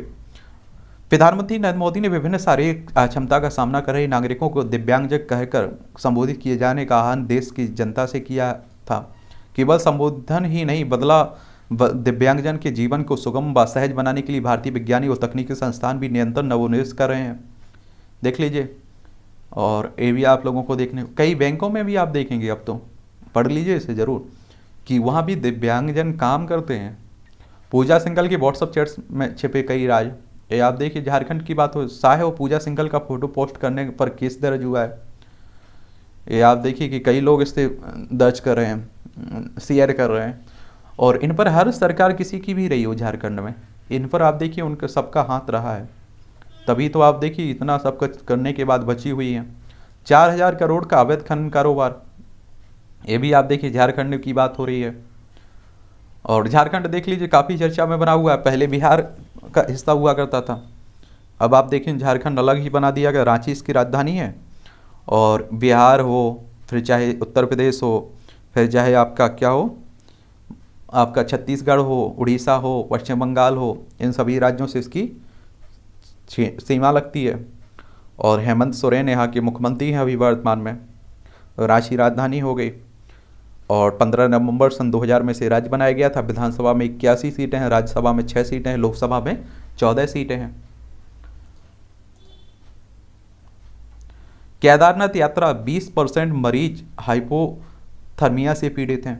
प्रधानमंत्री नरेंद्र मोदी ने विभिन्न शारीरिक अक्षमता का सामना कर रहे नागरिकों को दिव्यांगजन कहकर संबोधित किए जाने का आह्वान देश की जनता से किया था। केवल संबोधन ही नहीं, बदला दिव्यांगजन के जीवन को सुगम व सहज बनाने के लिए भारतीय विज्ञानी और तकनीकी संस्थान भी निरंतर नवोन्मेष कर रहे हैं। देख लीजिए, और ये भी आप लोगों को देखने, कई बैंकों में भी आप देखेंगे, अब तो पढ़ लीजिए इसे ज़रूर, कि वहाँ भी दिव्यांगजन काम करते हैं। पूजा सिंघल के व्हाट्सएप चैट्स में छिपे कई राज। ये आप देखिए, झारखंड की बात हो, साहे और पूजा सिंघल का फोटो पोस्ट करने पर केस दर्ज हुआ है। ये आप देखिए कि कई लोग इससे दर्ज कर रहे हैं, शेयर कर रहे हैं, और इन पर हर सरकार किसी की भी रही हो झारखंड में, इन पर आप देखिए उनका सबका हाथ रहा है। तभी तो आप देखिए इतना सब कुछ करने के बाद बची हुई है। 4,000 करोड़ का अवैध खनन कारोबार, ये भी आप देखिए झारखंड की बात हो रही है। और झारखंड देख लीजिए काफ़ी चर्चा में बना हुआ है, पहले बिहार का हिस्सा हुआ करता था, अब आप देखें झारखंड अलग ही बना दिया गया, रांची इसकी राजधानी है। और बिहार हो, फिर चाहे उत्तर प्रदेश हो, फिर चाहे आपका क्या हो, आपका छत्तीसगढ़ हो, उड़ीसा हो, पश्चिम बंगाल हो, इन सभी राज्यों से इसकी सीमा लगती है। और हेमंत सोरेन यहाँ के मुख्यमंत्री हैं अभी वर्तमान में, रांची राजधानी हो गई। और 15 नवंबर सन 2000 में से राज्य बनाया गया था। विधानसभा में 81 सीटें हैं, राज्यसभा में 6 सीटें हैं, लोकसभा में 14 सीटें हैं। केदारनाथ यात्रा 20% मरीज हाइपोथर्मिया से पीड़ित हैं।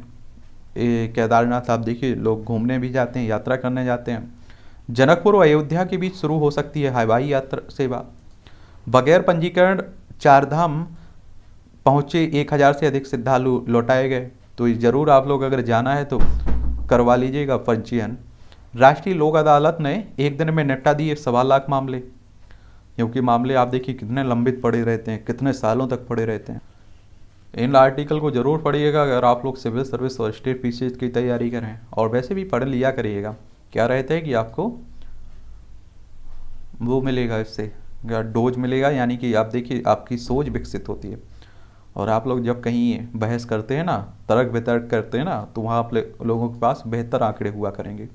ये केदारनाथ आप देखिए लोग घूमने भी जाते हैं, यात्रा करने जाते हैं। जनकपुर और अयोध्या के बीच शुरू हो सकती है हवाई यात्रा सेवा। बगैर पंजीकरण चारधाम पहुँचे 1,000 से अधिक श्रद्धालु लौटाए गए। तो ज़रूर आप लोग अगर जाना है तो करवा लीजिएगा पंजीयन। राष्ट्रीय लोक अदालत ने एक दिन में निपटा दिए 1.25 लाख मामले, क्योंकि मामले आप देखिए कितने लंबित पड़े रहते हैं, कितने सालों तक पड़े रहते हैं। इन आर्टिकल को ज़रूर पढ़िएगा अगर आप लोग सिविल सर्विस और स्टेट पीसीएस की तैयारी करें, और वैसे भी पढ़ लिया करिएगा। क्या रहता है कि आपको वो मिलेगा, इससे डोज मिलेगा, यानी कि आप देखिए आपकी सोच विकसित होती है। और आप लोग जब कहीं बहस करते हैं ना, तर्क वितर्क करते हैं ना, तो वहाँ आप लोगों के पास बेहतर आंकड़े हुआ करेंगे।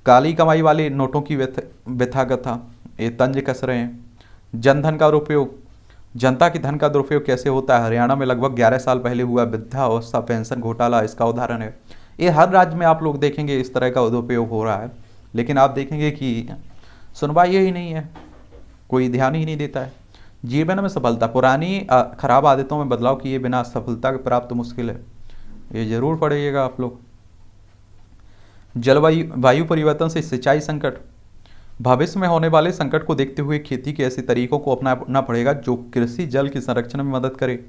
काली कमाई वाले नोटों की व्यथा कथा, ये तंज कस रहे हैं। जनधन का दुरुपयोग, जनता के धन का दुरुपयोग कैसे होता है। हरियाणा में लगभग 11 साल पहले हुआ वृद्धावस्था पेंशन घोटाला इसका उदाहरण है। ये हर राज्य में आप लोग देखेंगे इस तरह का दुरुपयोग हो रहा है, लेकिन आप देखेंगे कि सुनवाई ही नहीं है, कोई ध्यान ही नहीं देता है। जीवन में सफलता, पुरानी खराब आदतों में बदलाव किए बिना सफलता प्राप्त मुश्किल है, ये जरूर पढ़िएगा आप लोग। वायु परिवर्तन से सिंचाई संकट, भविष्य में होने वाले संकट को देखते हुए खेती के ऐसे तरीकों को अपनाना पड़ेगा जो कृषि जल के संरक्षण में मदद करे।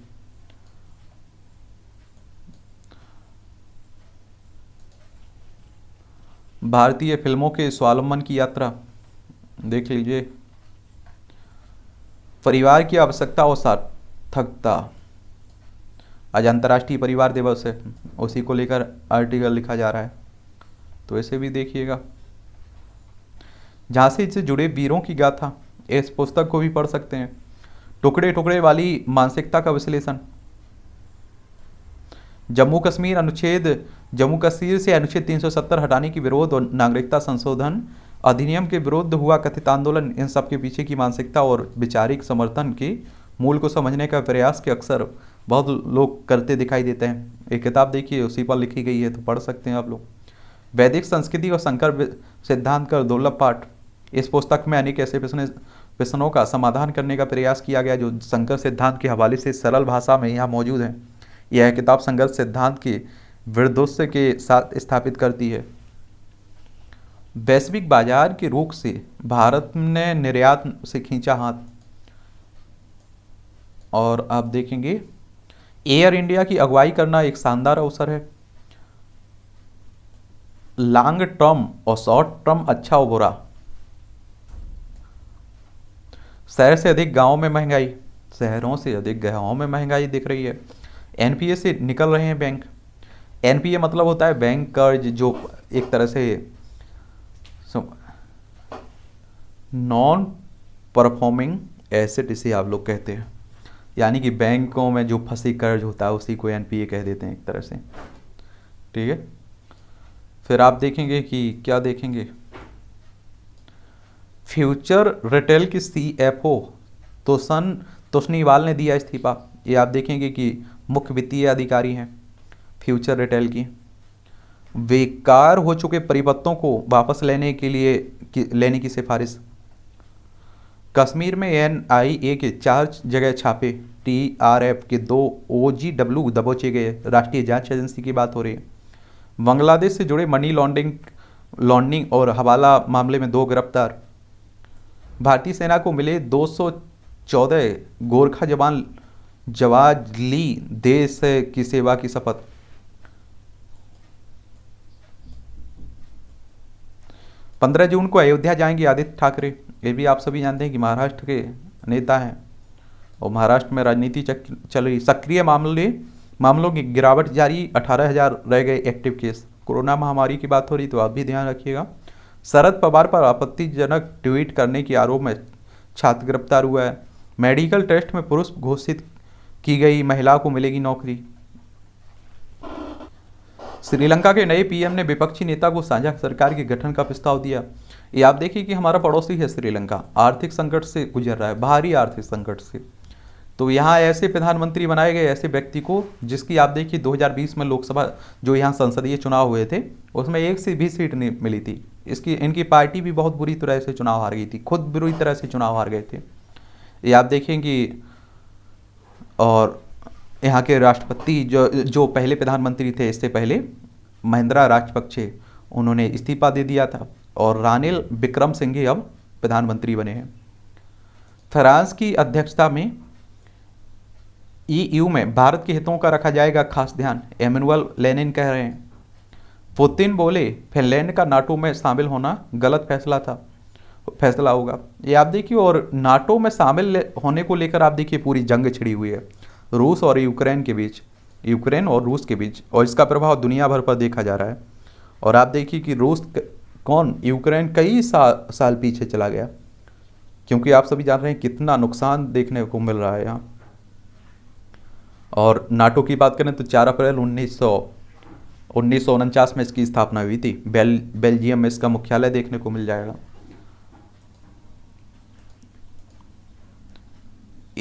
भारतीय फिल्मों के स्वावलंबन की यात्रा देख लीजिए। परिवार की आवश्यकता और सार्थकता, आज अंतर्राष्ट्रीय परिवार दिवस है, उसी को लेकर आर्टिकल लिखा जा रहा है, तो ऐसे भी देखिएगा। झांसी से जुड़े वीरों की गाथा, इस पुस्तक को भी पढ़ सकते हैं। टुकड़े टुकड़े वाली मानसिकता का विश्लेषण, जम्मू कश्मीर से अनुच्छेद 370 हटाने की विरोध और नागरिकता संशोधन अधिनियम के विरुद्ध हुआ कथित आंदोलन, इन सब के पीछे की मानसिकता और वैचारिक समर्थन के मूल को समझने का प्रयास के अक्सर बहुत लोग करते दिखाई देते हैं। एक किताब देखिए उसी पर लिखी गई है, तो पढ़ सकते हैं आप लोग। वैदिक संस्कृति और शंकर सिद्धांत का दुर्लभ पाठ, इस पुस्तक में अनेक ऐसे प्रश्नों का समाधान करने का प्रयास किया गया जो शंकर सिद्धांत के हवाले से सरल भाषा में यहाँ मौजूद है। यह किताब शंकर सिद्धांत के विरुद्ध के साथ स्थापित करती है। वैश्विक बाजार के रुख से भारत ने निर्यात से खींचा हाथ, और आप देखेंगे एयर इंडिया की अगुवाई करना एक शानदार अवसर है। लॉन्ग टर्म और शॉर्ट टर्म, अच्छा और बुरा, शहर से अधिक गांवों में महंगाई, शहरों से अधिक गांवों में महंगाई दिख रही है। एनपीए से निकल रहे हैं बैंक। एनपीए मतलब होता है बैंक कर्ज, जो एक तरह से नॉन परफॉर्मिंग एसेट इसे आप लोग कहते हैं, यानी कि बैंकों में जो फंसी कर्ज होता है उसी को एनपीए कह देते हैं एक तरह से, ठीक है। फिर आप देखेंगे कि क्या देखेंगे, फ्यूचर रिटेल की सीएफओ तोषनीवाल ने दिया इस्तीफा। ये आप देखेंगे कि मुख्य वित्तीय अधिकारी हैं फ्यूचर रिटेल की। बेकार हो चुके परिपत्रों को वापस लेने की सिफारिश। कश्मीर में एनआईए के 4 जगह छापे, टीआरएफ के 2 ओजीडब्ल्यू दबोचे गए। राष्ट्रीय जांच एजेंसी की बात हो रही है। बांग्लादेश से जुड़े मनी लॉन्ड्रिंग और हवाला मामले में 2 गिरफ्तार। भारतीय सेना को मिले 214 गोरखा जवान ली देश की सेवा की शपथ। 15 जून को अयोध्या जाएंगे आदित्य ठाकरे। ये भी आप सभी जानते हैं कि महाराष्ट्र के नेता हैं और महाराष्ट्र में राजनीति चल रही। सक्रिय मामलों की गिरावट जारी, 18,000 रह गए एक्टिव केस। कोरोना महामारी की बात हो रही तो आप भी ध्यान रखिएगा। शरद पवार पर आपत्तिजनक ट्वीट करने के आरोप में छात्र गिरफ्तार हुआ है। मेडिकल टेस्ट में पुरुष घोषित की गई महिला को मिलेगी नौकरी। श्रीलंका के नए पीएम ने विपक्षी नेता को साझा सरकार के गठन का प्रस्ताव दिया। ये आप देखिए कि हमारा पड़ोसी है श्रीलंका, आर्थिक संकट से गुजर रहा है, बाहरी आर्थिक संकट से। तो यहाँ ऐसे प्रधानमंत्री बनाए गए, ऐसे व्यक्ति को जिसकी आप देखिए 2020 में लोकसभा जो यहाँ संसदीय चुनाव हुए थे उसमें एक से भी सीट नहीं मिली थी। इनकी पार्टी भी बहुत बुरी तरह से चुनाव हार गई थी, खुद बुरी तरह से चुनाव हार गए थे। ये आप देखेंगे। और यहाँ के राष्ट्रपति जो पहले प्रधानमंत्री थे इससे पहले, महिंद्रा राजपक्षे, उन्होंने इस्तीफा दे दिया था और रानिल विक्रमसिंघे अब प्रधानमंत्री बने हैं। फ्रांस की अध्यक्षता में ईयू में भारत के हितों का रखा जाएगा खास ध्यान, एमेनुअल लेनिन कह रहे हैं। पुतिन बोले फिनलैंड का नाटो में शामिल होना गलत फैसला होगा। ये आप देखिए। और नाटो में शामिल होने को लेकर आप देखिए पूरी जंग छिड़ी हुई है रूस और यूक्रेन के बीच, यूक्रेन और रूस के बीच, और इसका प्रभाव दुनिया भर पर देखा जा रहा है। और आप देखिए कि यूक्रेन कई साल पीछे चला गया, क्योंकि आप सभी जान रहे हैं कितना नुकसान देखने को मिल रहा है यहाँ। और नाटो की बात करें तो 4 अप्रैल 1949 में इसकी स्थापना हुई थी। बेल्जियम में इसका मुख्यालय देखने को मिल जाएगा।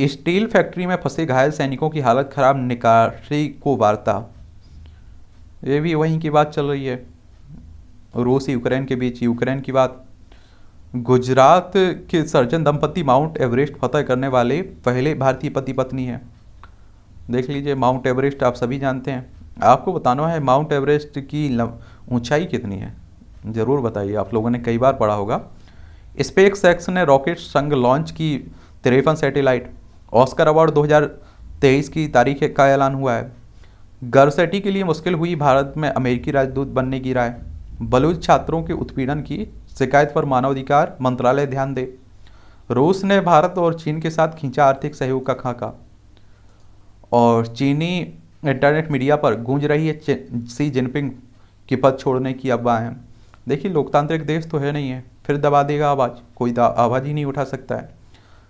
स्टील फैक्ट्री में फंसे घायल सैनिकों की हालत खराब, निकासी को वार्ता। ये भी वहीं की बात चल रही है, रूस यूक्रेन के बीच। यूक्रेन की बात, गुजरात के सर्जन दंपति माउंट एवरेस्ट फतह करने वाले पहले भारतीय पति पत्नी हैं। देख लीजिए, माउंट एवरेस्ट आप सभी जानते हैं। आपको बताना है माउंट एवरेस्ट की ऊंचाई कितनी है, ज़रूर बताइए, आप लोगों ने कई बार पढ़ा होगा। स्पेस एक्स ने रॉकेट संग लॉन्च की 53 सैटेलाइट। ऑस्कर अवार्ड 2023 की तारीख का ऐलान हुआ है। गरसेटी के लिए मुश्किल हुई भारत में अमेरिकी राजदूत बनने की राय। बलूच छात्रों के उत्पीड़न की शिकायत पर मानवाधिकार मंत्रालय ध्यान दे। रूस ने भारत और चीन के साथ खींचा आर्थिक सहयोग का खाका। और चीनी इंटरनेट मीडिया पर गूंज रही है शी जिनपिंग की पद छोड़ने की अफवाहें। देखिए, लोकतांत्रिक देश तो है नहीं है, फिर दबा देगा आवाज़, कोई आवाज़ ही नहीं उठा सकता है।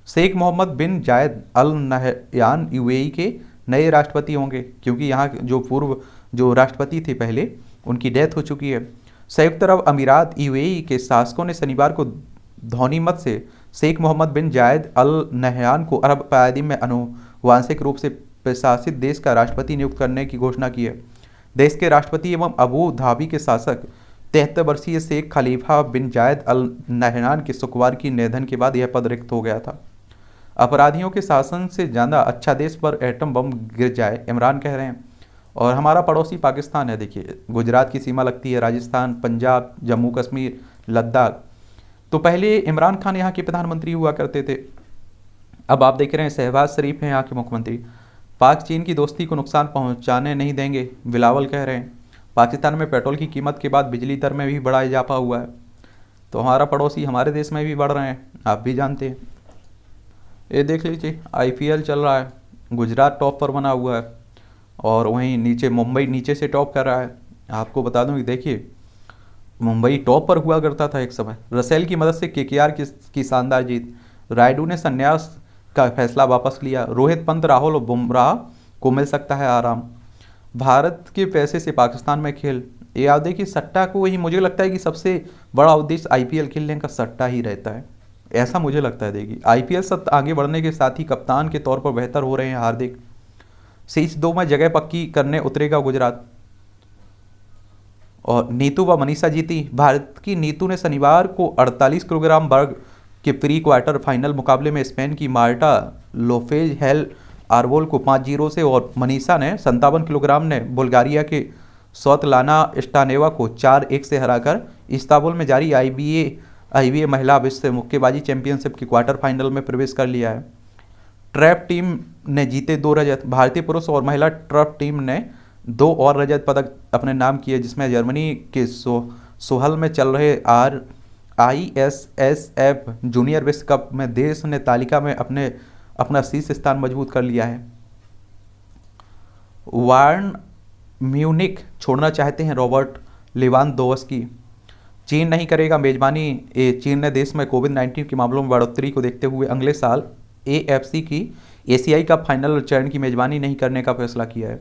शेख मोहम्मद बिन जायद अल नहयान यूएई के नए राष्ट्रपति होंगे, क्योंकि यहाँ जो पूर्व राष्ट्रपति थे पहले, उनकी डेथ हो चुकी है। संयुक्त अरब अमीरात यूएई के शासकों ने शनिवार को ध्वनिमत से शेख मोहम्मद बिन जायद अल नहयान को अरब पायदी में आनुवांशिक रूप से प्रशासित देश का राष्ट्रपति नियुक्त करने की घोषणा की है। देश के राष्ट्रपति एवं अबू धाबी के शासक 73 वर्षीय शेख खलीफा बिन जायद अल नहयान के शुक्रवार की निधन के बाद यह पद रिक्त हो गया था। अपराधियों के शासन से ज़्यादा अच्छा देश पर एटम बम गिर जाए, इमरान कह रहे हैं। और हमारा पड़ोसी पाकिस्तान है। देखिए, गुजरात की सीमा लगती है, राजस्थान, पंजाब, जम्मू कश्मीर, लद्दाख। तो पहले इमरान खान यहाँ के प्रधानमंत्री हुआ करते थे, अब आप देख रहे हैं शहबाज शरीफ हैं यहाँ के मुख्यमंत्री। पाक चीन की दोस्ती को नुकसान पहुँचाने नहीं देंगे, बिलावल कह रहे हैं। पाकिस्तान में पेट्रोल की कीमत के बाद बिजली दर में भी बड़ा इजाफा हुआ है। तो हमारा पड़ोसी हमारे देश में भी बढ़ रहे हैं, आप भी जानते हैं। ये देख लीजिए, आईपीएल चल रहा है, गुजरात टॉप पर बना हुआ है और वहीं नीचे मुंबई नीचे से टॉप कर रहा है। आपको बता दूं कि देखिए, मुंबई टॉप पर हुआ करता था एक समय। रसेल की मदद से केकेआर की शानदार जीत। रायडू ने संन्यास का फैसला वापस लिया। रोहित पंत, राहुल और बुमराह को मिल सकता है आराम। भारत के पैसे से पाकिस्तान में खेल। ये आप देखिए, सट्टा को ही मुझे लगता है कि सबसे बड़ा उद्देश्य आईपीएल खेलने का सट्टा ही रहता है, ऐसा मुझे लगता है। देखिए, आईपीएल से आगे बढ़ने के साथ ही कप्तान के तौर पर बेहतर हो रहे हैं हार्दिक। शीर्ष 2 में जगह पक्की करने उतरेगा गुजरात। और नीतू व मनीषा जीती। भारत की नीतू ने शनिवार को 48 किलोग्राम वर्ग के प्री क्वार्टर फाइनल मुकाबले में स्पेन की मार्टा लोपेज हेल आर्बोल को 5-0 से, और मनीषा ने 57 किलोग्राम ने बुल्गारिया के स्वतलाना स्टानेवा को 4-1 से हराकर इस्तांबुल में जारी आईबीए महिला विश्व मुक्केबाजी चैंपियनशिप के क्वार्टर फाइनल में प्रवेश कर लिया है। ट्रैप टीम ने जीते 2 रजत। भारतीय पुरुष और महिला ट्रैप टीम ने 2 और रजत पदक अपने नाम किए, जिसमें जर्मनी के सोहल में चल रहे ISSF जूनियर विश्व कप में देश ने तालिका में अपना शीर्ष स्थान मजबूत कर लिया है। वायर्न म्यूनिख छोड़ना चाहते हैं रॉबर्ट लेवानडोव्स्की। चीन नहीं करेगा मेजबानी। चीन ने देश में कोविड-19 के मामलों में बढ़ोतरी को देखते हुए अगले साल AFC की एशियाई कप फाइनल चरण की मेजबानी नहीं करने का फैसला किया है।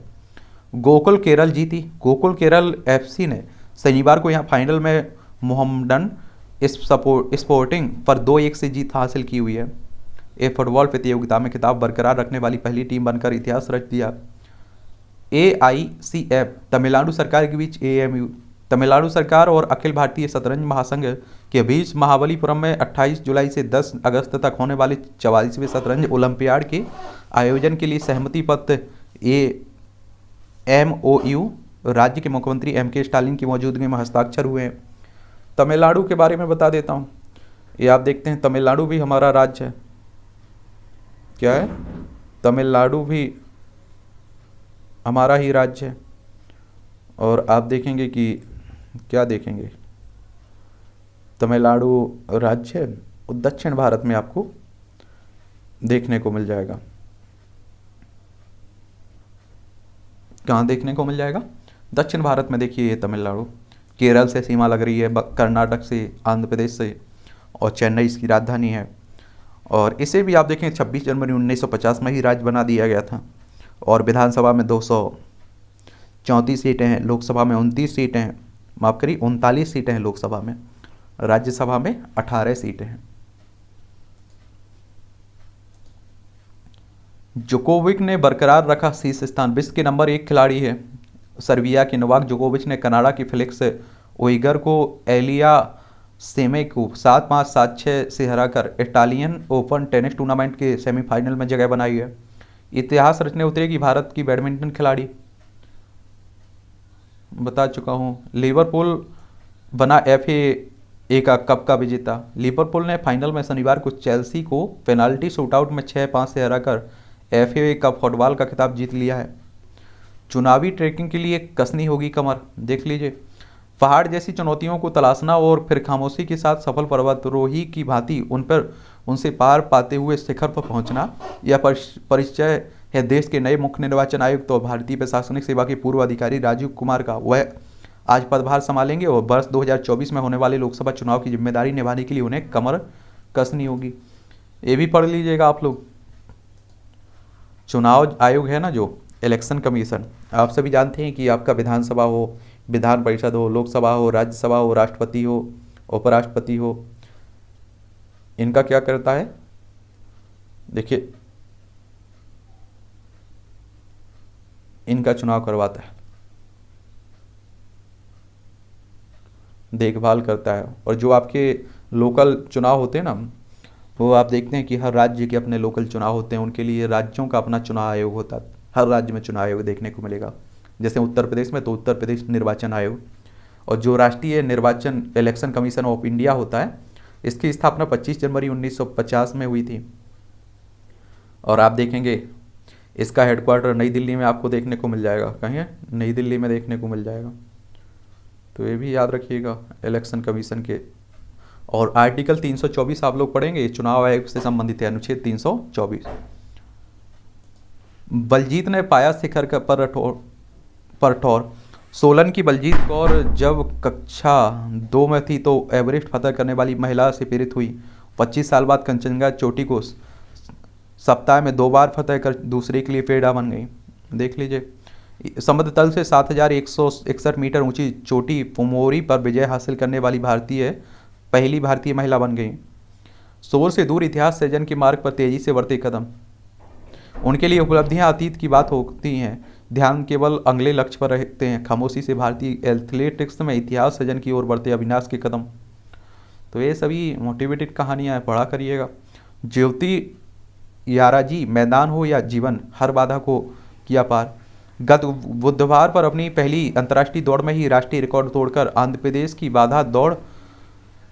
गोकुल केरल जीती। गोकुल केरल FC ने शनिवार को यहां फाइनल में मोहम्मडन स्पोर्टिंग पर 2-1 से जीत हासिल की हुई है। ये फुटबॉल प्रतियोगिता में खिताब बरकरार रखने वाली पहली टीम बनकर इतिहास रच दिया। AICF तमिलनाडु सरकार के बीच AMU तमिलनाडु सरकार और अखिल भारतीय शतरंज महासंघ के बीच महाबलीपुरम में 28 जुलाई से 10 अगस्त तक होने वाले 44वें शतरंज ओलंपियाड के आयोजन के लिए सहमति पत्र MOU राज्य के मुख्यमंत्री MK स्टालिन की मौजूदगी में हस्ताक्षर हुए हैं। तमिलनाडु के बारे में बता देता हूँ। ये आप देखते हैं तमिलनाडु भी हमारा राज्य है। क्या है? तमिलनाडु भी हमारा ही राज्य है। और आप देखेंगे कि क्या देखेंगे, तमिलनाडु राज्य है और दक्षिण भारत में आपको देखने को मिल जाएगा। कहाँ देखने को मिल जाएगा? दक्षिण भारत में। देखिए ये तमिलनाडु केरल से सीमा लग रही है, कर्नाटक से, आंध्र प्रदेश से, और चेन्नई इसकी राजधानी है। और इसे भी आप देखें 26 जनवरी 1950 में ही राज्य बना दिया गया था। और विधानसभा में 234 सीटें हैं, लोकसभा में 29 सीटें हैं, माफ करिए 39 सीटें हैं लोकसभा में, राज्यसभा में 18 सीटें हैं। जोकोविच ने बरकरार रखा शीर्ष स्थान। विश्व के नंबर 1 खिलाड़ी है। सर्बिया के नोवाक जोकोविच ने कनाडा के फेलिक्स ओइगर को एलिया सेमे को 7-5, 7-6 से हराकर इटालियन ओपन टेनिस टूर्नामेंट के सेमीफाइनल में जगह बनाई है। इतिहास रचने उतरेगी भारत की बैडमिंटन खिलाड़ी। बता चुका हूँ। लिवरपूल बना FA का कप का विजेता। लिवरपूल ने फाइनल में शनिवार को चेल्सी को पेनाल्टी शूटआउट में 6-5 से हराकर FA कप फुटबॉल का खिताब जीत लिया है। चुनावी ट्रैकिंग के लिए कसनी होगी कमर। देख लीजिए, पहाड़ जैसी चुनौतियों को तलाशना और फिर खामोशी के साथ सफल पर्वतारोही की भांति उनसे पार पाते हुए शिखर पर पहुंचना, यह परिचय है देश के नए मुख्य निर्वाचन आयुक्त और भारतीय प्रशासनिक सेवा के पूर्व अधिकारी राजीव कुमार का। वह आज पदभार संभालेंगे और वर्ष 2024 में होने वाले लोकसभा चुनाव की जिम्मेदारी निभाने के लिए उन्हें कमर कसनी होगी। ये भी पढ़ लीजिएगा आप लोग। चुनाव आयोग है ना जो इलेक्शन कमीशन, आप सभी जानते हैं कि आपका विधानसभा हो, विधान परिषद हो, लोकसभा हो, राज्यसभा हो, राष्ट्रपति हो, उपराष्ट्रपति हो, इनका क्या करता है? देखिए, इनका चुनाव करवाता है, देखभाल करता है। और जो आपके लोकल चुनाव होते हैं ना, वो आप देखते हैं कि हर राज्य के अपने लोकल चुनाव होते हैं, उनके लिए राज्यों का अपना चुनाव आयोग होता है। हर राज्य में चुनाव आयोग देखने को मिलेगा। जैसे उत्तर प्रदेश में तो उत्तर प्रदेश निर्वाचन आयोग, और जो राष्ट्रीय निर्वाचन इलेक्शन कमीशन ऑफ इंडिया होता है, इसकी स्थापना 25 जनवरी 1950 में हुई थी। और आप देखेंगे इसका हेडक्वार्टर नई दिल्ली में आपको देखने को मिल जाएगा। कहीं है? नई दिल्ली में देखने को मिल जाएगा। तो ये भी याद रखिएगा इलेक्शन कमीशन के। और आर्टिकल 324 आप लोग पढ़ेंगे, चुनाव आयोग से संबंधित है, अनुच्छेद 324। बलजीत ने पाया शिखर पर ठौर। सोलन की बलजीत कौर जब कक्षा 2 में थी तो एवरेस्ट फतह करने वाली महिला से प्रेरित हुई। 25 साल बाद कंचनजंगा चोटी को सप्ताह में 2 बार फतह कर दूसरे के लिए प्रेरणा बन गई। देख लीजिए, समुद्र तल से 7161 मीटर ऊंची चोटी पुमोरी पर विजय हासिल करने वाली पहली भारतीय महिला बन गई। शोर से दूर इतिहास सृजन के मार्ग पर तेजी से बढ़ते कदम। उनके लिए उपलब्धियां अतीत की बात होती हैं, ध्यान केवल अगले लक्ष्य पर रहते हैं। खामोशी से भारतीय एथलेटिक्स में इतिहास सृजन की ओर बढ़ते अविनाश के कदम। तो ये सभी मोटिवेटेड कहानियां हैं, पढ़ा करिएगा। ज्योति याराजी, मैदान हो या जीवन, हर बाधा को किया पार। गत बुधवार पर अपनी पहली अंतर्राष्ट्रीय दौड़ में ही राष्ट्रीय रिकॉर्ड तोड़कर आंध्र प्रदेश की बाधा दौड़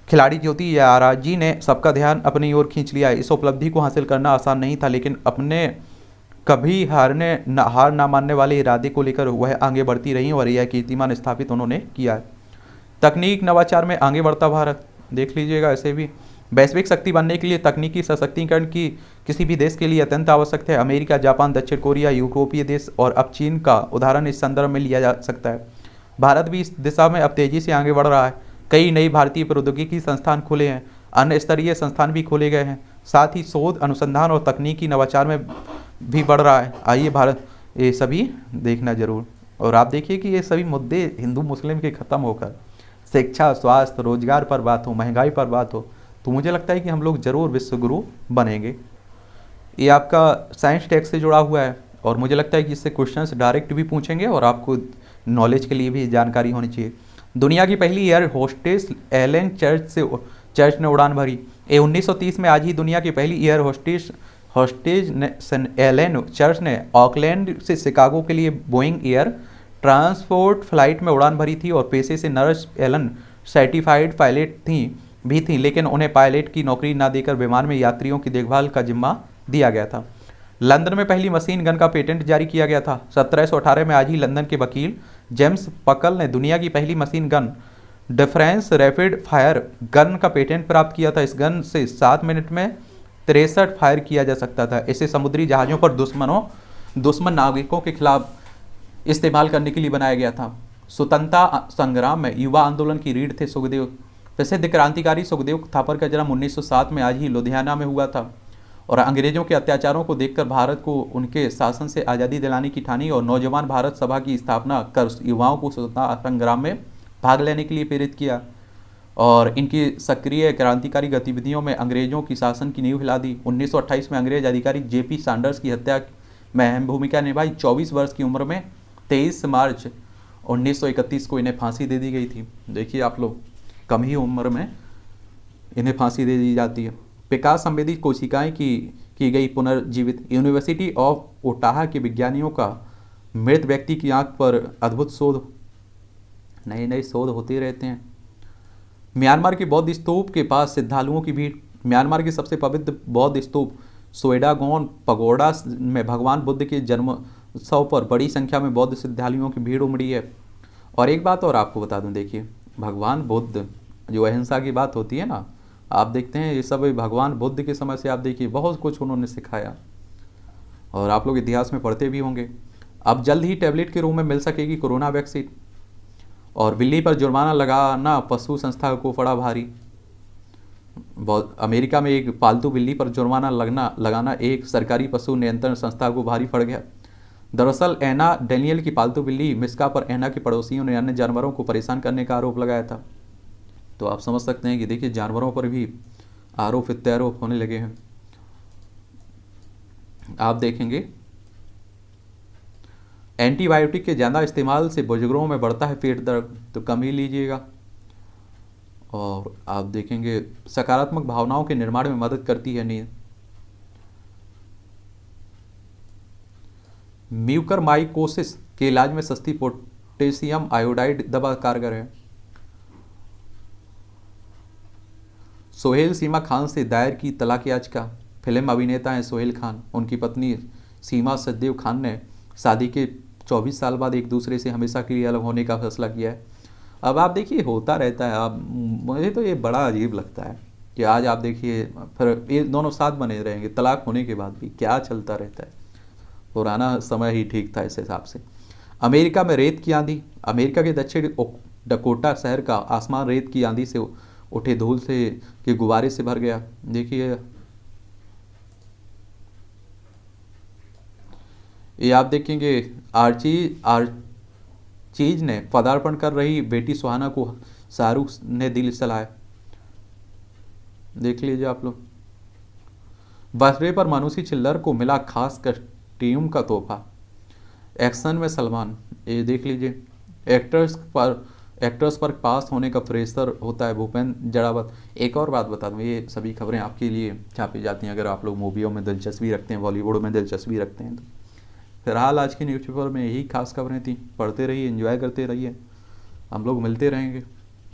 खिलाड़ी ज्योति याराजी ने सबका ध्यान अपनी ओर खींच लिया। इस उपलब्धि को हासिल करना आसान नहीं था, लेकिन अपने कभी हार ना मानने वाले इरादे को लेकर वह आगे बढ़ती रही और यह कीर्तिमान स्थापित उन्होंने किया है। तकनीक नवाचार में आगे बढ़ता भारत। देख लीजिएगा। ऐसे भी वैश्विक शक्ति बनने के लिए तकनीकी सशक्तिकरण की किसी भी देश के लिए अत्यंत आवश्यक है। अमेरिका, जापान, दक्षिण कोरिया, यूरोपीय देश और अब चीन का उदाहरण इस संदर्भ में लिया जा सकता है। भारत भी इस दिशा में अब तेजी से आगे बढ़ रहा है। कई नई भारतीय प्रौद्योगिकी संस्थान खुले हैं, अन्य स्तरीय संस्थान भी खोले गए हैं। साथ ही शोध, अनुसंधान और तकनीकी नवाचार में भी बढ़ रहा है। आइए भारत ये सभी देखना जरूर। और आप देखिए कि ये सभी मुद्दे हिंदू मुस्लिम के ख़त्म होकर शिक्षा, स्वास्थ्य, रोजगार पर बात हो, महंगाई पर बात हो, तो मुझे लगता है कि हम लोग जरूर विश्वगुरु बनेंगे। ये आपका साइंस टेक से जुड़ा हुआ है और मुझे लगता है कि इससे क्वेश्चंस डायरेक्ट भी पूछेंगे और आपको नॉलेज के लिए भी जानकारी होनी चाहिए। दुनिया की पहली एयर होस्टेस एलेन चर्च ने उड़ान भरी। ये 1930 में आज ही दुनिया की पहली एयर होस्टेज एलेन चर्च ने ऑकलैंड से शिकागो के लिए बोइंग एयर ट्रांसपोर्ट फ्लाइट में उड़ान भरी थी और पेशे से नर्स एलन सर्टिफाइड पायलट थी, लेकिन उन्हें पायलट की नौकरी ना देकर विमान में यात्रियों की देखभाल का जिम्मा दिया गया था। लंदन में पहली मशीन गन का पेटेंट जारी किया गया था। 1718 में आज ही लंदन के वकील जेम्स पकल ने दुनिया की पहली machine gun difference rapid fire gun का पेटेंट प्राप्त किया था। इस गन से 7 मिनट में 63 फायर किया जा सकता था। इसे समुद्री जहाज़ों पर दुश्मन नागरिकों के खिलाफ इस्तेमाल करने के लिए बनाया गया था। स्वतंत्रता संग्राम में युवा आंदोलन की रीढ़ थे सुखदेव। प्रसिद्ध क्रांतिकारी सुखदेव थापर का जन्म 1907 में आज ही लुधियाना में हुआ था और अंग्रेजों के अत्याचारों को देखकर भारत को उनके शासन से आज़ादी दिलाने की ठानी और नौजवान भारत सभा की स्थापना कर युवाओं को स्वतंत्रता संग्राम में भाग लेने के लिए प्रेरित किया और इनकी सक्रिय क्रांतिकारी गतिविधियों में अंग्रेजों की शासन की नींव हिला दी। 1928 में अंग्रेज अधिकारी जेपी सैंडर्स की हत्या में अहम भूमिका निभाई। 24 वर्ष की उम्र में 23 मार्च 1931 को इन्हें फांसी दे दी गई थी। देखिए आप लोग, कम ही उम्र में इन्हें फांसी दे दी जाती है। विकास संवेदी कोशिकाएं की गई पुनर्जीवित। यूनिवर्सिटी ऑफ ओटाहा के विज्ञानियों का मृत व्यक्ति की आंख पर अद्भुत शोध, नए नए शोध होते रहते हैं। म्यांमार के बौद्ध स्तूप के पास श्रद्धालुओं की भीड़। म्यांमार के सबसे पवित्र बौद्ध स्तूप सोएडागोन पगोडा में भगवान बुद्ध के जन्मोत्सव पर बड़ी संख्या में बौद्ध श्रद्धालुओं की भीड़ उमड़ी है। और एक बात और आपको बता दूं, देखिए भगवान बुद्ध, जो अहिंसा की बात होती है ना, आप देखते हैं ये सब भगवान बुद्ध के समय से आप देखिए बहुत कुछ उन्होंने सिखाया और आप लोग इतिहास में पढ़ते भी होंगे। अब जल्द ही टैबलेट के रूप में मिल सकेगी कोरोना वैक्सीन। और बिल्ली पर जुर्माना लगाना पशु संस्था को पड़ा भारी। अमेरिका में एक पालतू बिल्ली पर जुर्माना लगाना एक सरकारी पशु नियंत्रण संस्था को भारी पड़ गया। दरअसल एना डेनियल की पालतू बिल्ली मिस्का पर एना के पड़ोसियों ने अन्य जानवरों को परेशान करने का आरोप लगाया था। तो आप समझ सकते हैं कि देखिए जानवरों पर भी आरोप प्रत्यारोप होने लगे हैं। आप देखेंगे एंटीबायोटिक के ज़्यादा इस्तेमाल से बुजुर्गों में बढ़ता है पेट दर्द, तो कम ही लीजिएगा। और आप देखेंगे सकारात्मक भावनाओं के निर्माण में मदद करती है नींद। म्यूकरमाइकोसिस के इलाज में सस्ती पोटेशियम आयोडाइड दवा कारगर है। सोहेल सीमा खान से दायर की तलाक याचिका। फिल्म अभिनेता हैं सोहेल खान। उनकी पत्नी सीमा सचदेव खान ने शादी के 24 साल बाद एक दूसरे से हमेशा के लिए अलग होने का फैसला किया है। अब आप देखिए होता रहता है। अब मुझे तो ये बड़ा अजीब लगता है कि आज आप देखिए फिर ये दोनों साथ बने रहेंगे तलाक होने के बाद भी, क्या चलता रहता है। पुराना समय ही ठीक था इस हिसाब से। अमेरिका में रेत की आंधी। अमेरिका के दक्षिण डकोटा शहर का आसमान रेत की आंधी से उठे धूल से के गुब्बारे से भर गया। देखिए ये आप देखेंगे आर्चीज ने पदार्पण कर रही बेटी सुहाना को शाहरुख ने दिल सलाया। देख लीजिए आप लोग। बर्थडे पर मानुषी छिल्लर को मिला खास कस्ट्यूम का तोहफा। एक्शन में सलमान, ये देख लीजिए। एक्टर्स पर पास होने का प्रेशर होता है। भूपेंद्र जड़ावत। एक और बात बता दूँ, ये सभी खबरें आपके लिए छापी जाती हैं अगर आप लोग मूवियों में दिलचस्पी रखते हैं, बॉलीवुड में दिलचस्पी रखते हैं। तो फिलहाल आज की न्यूज़पेपर में यही खास खबरें थी। पढ़ते रहिए, एंजॉय करते रहिए। हम लोग मिलते रहेंगे।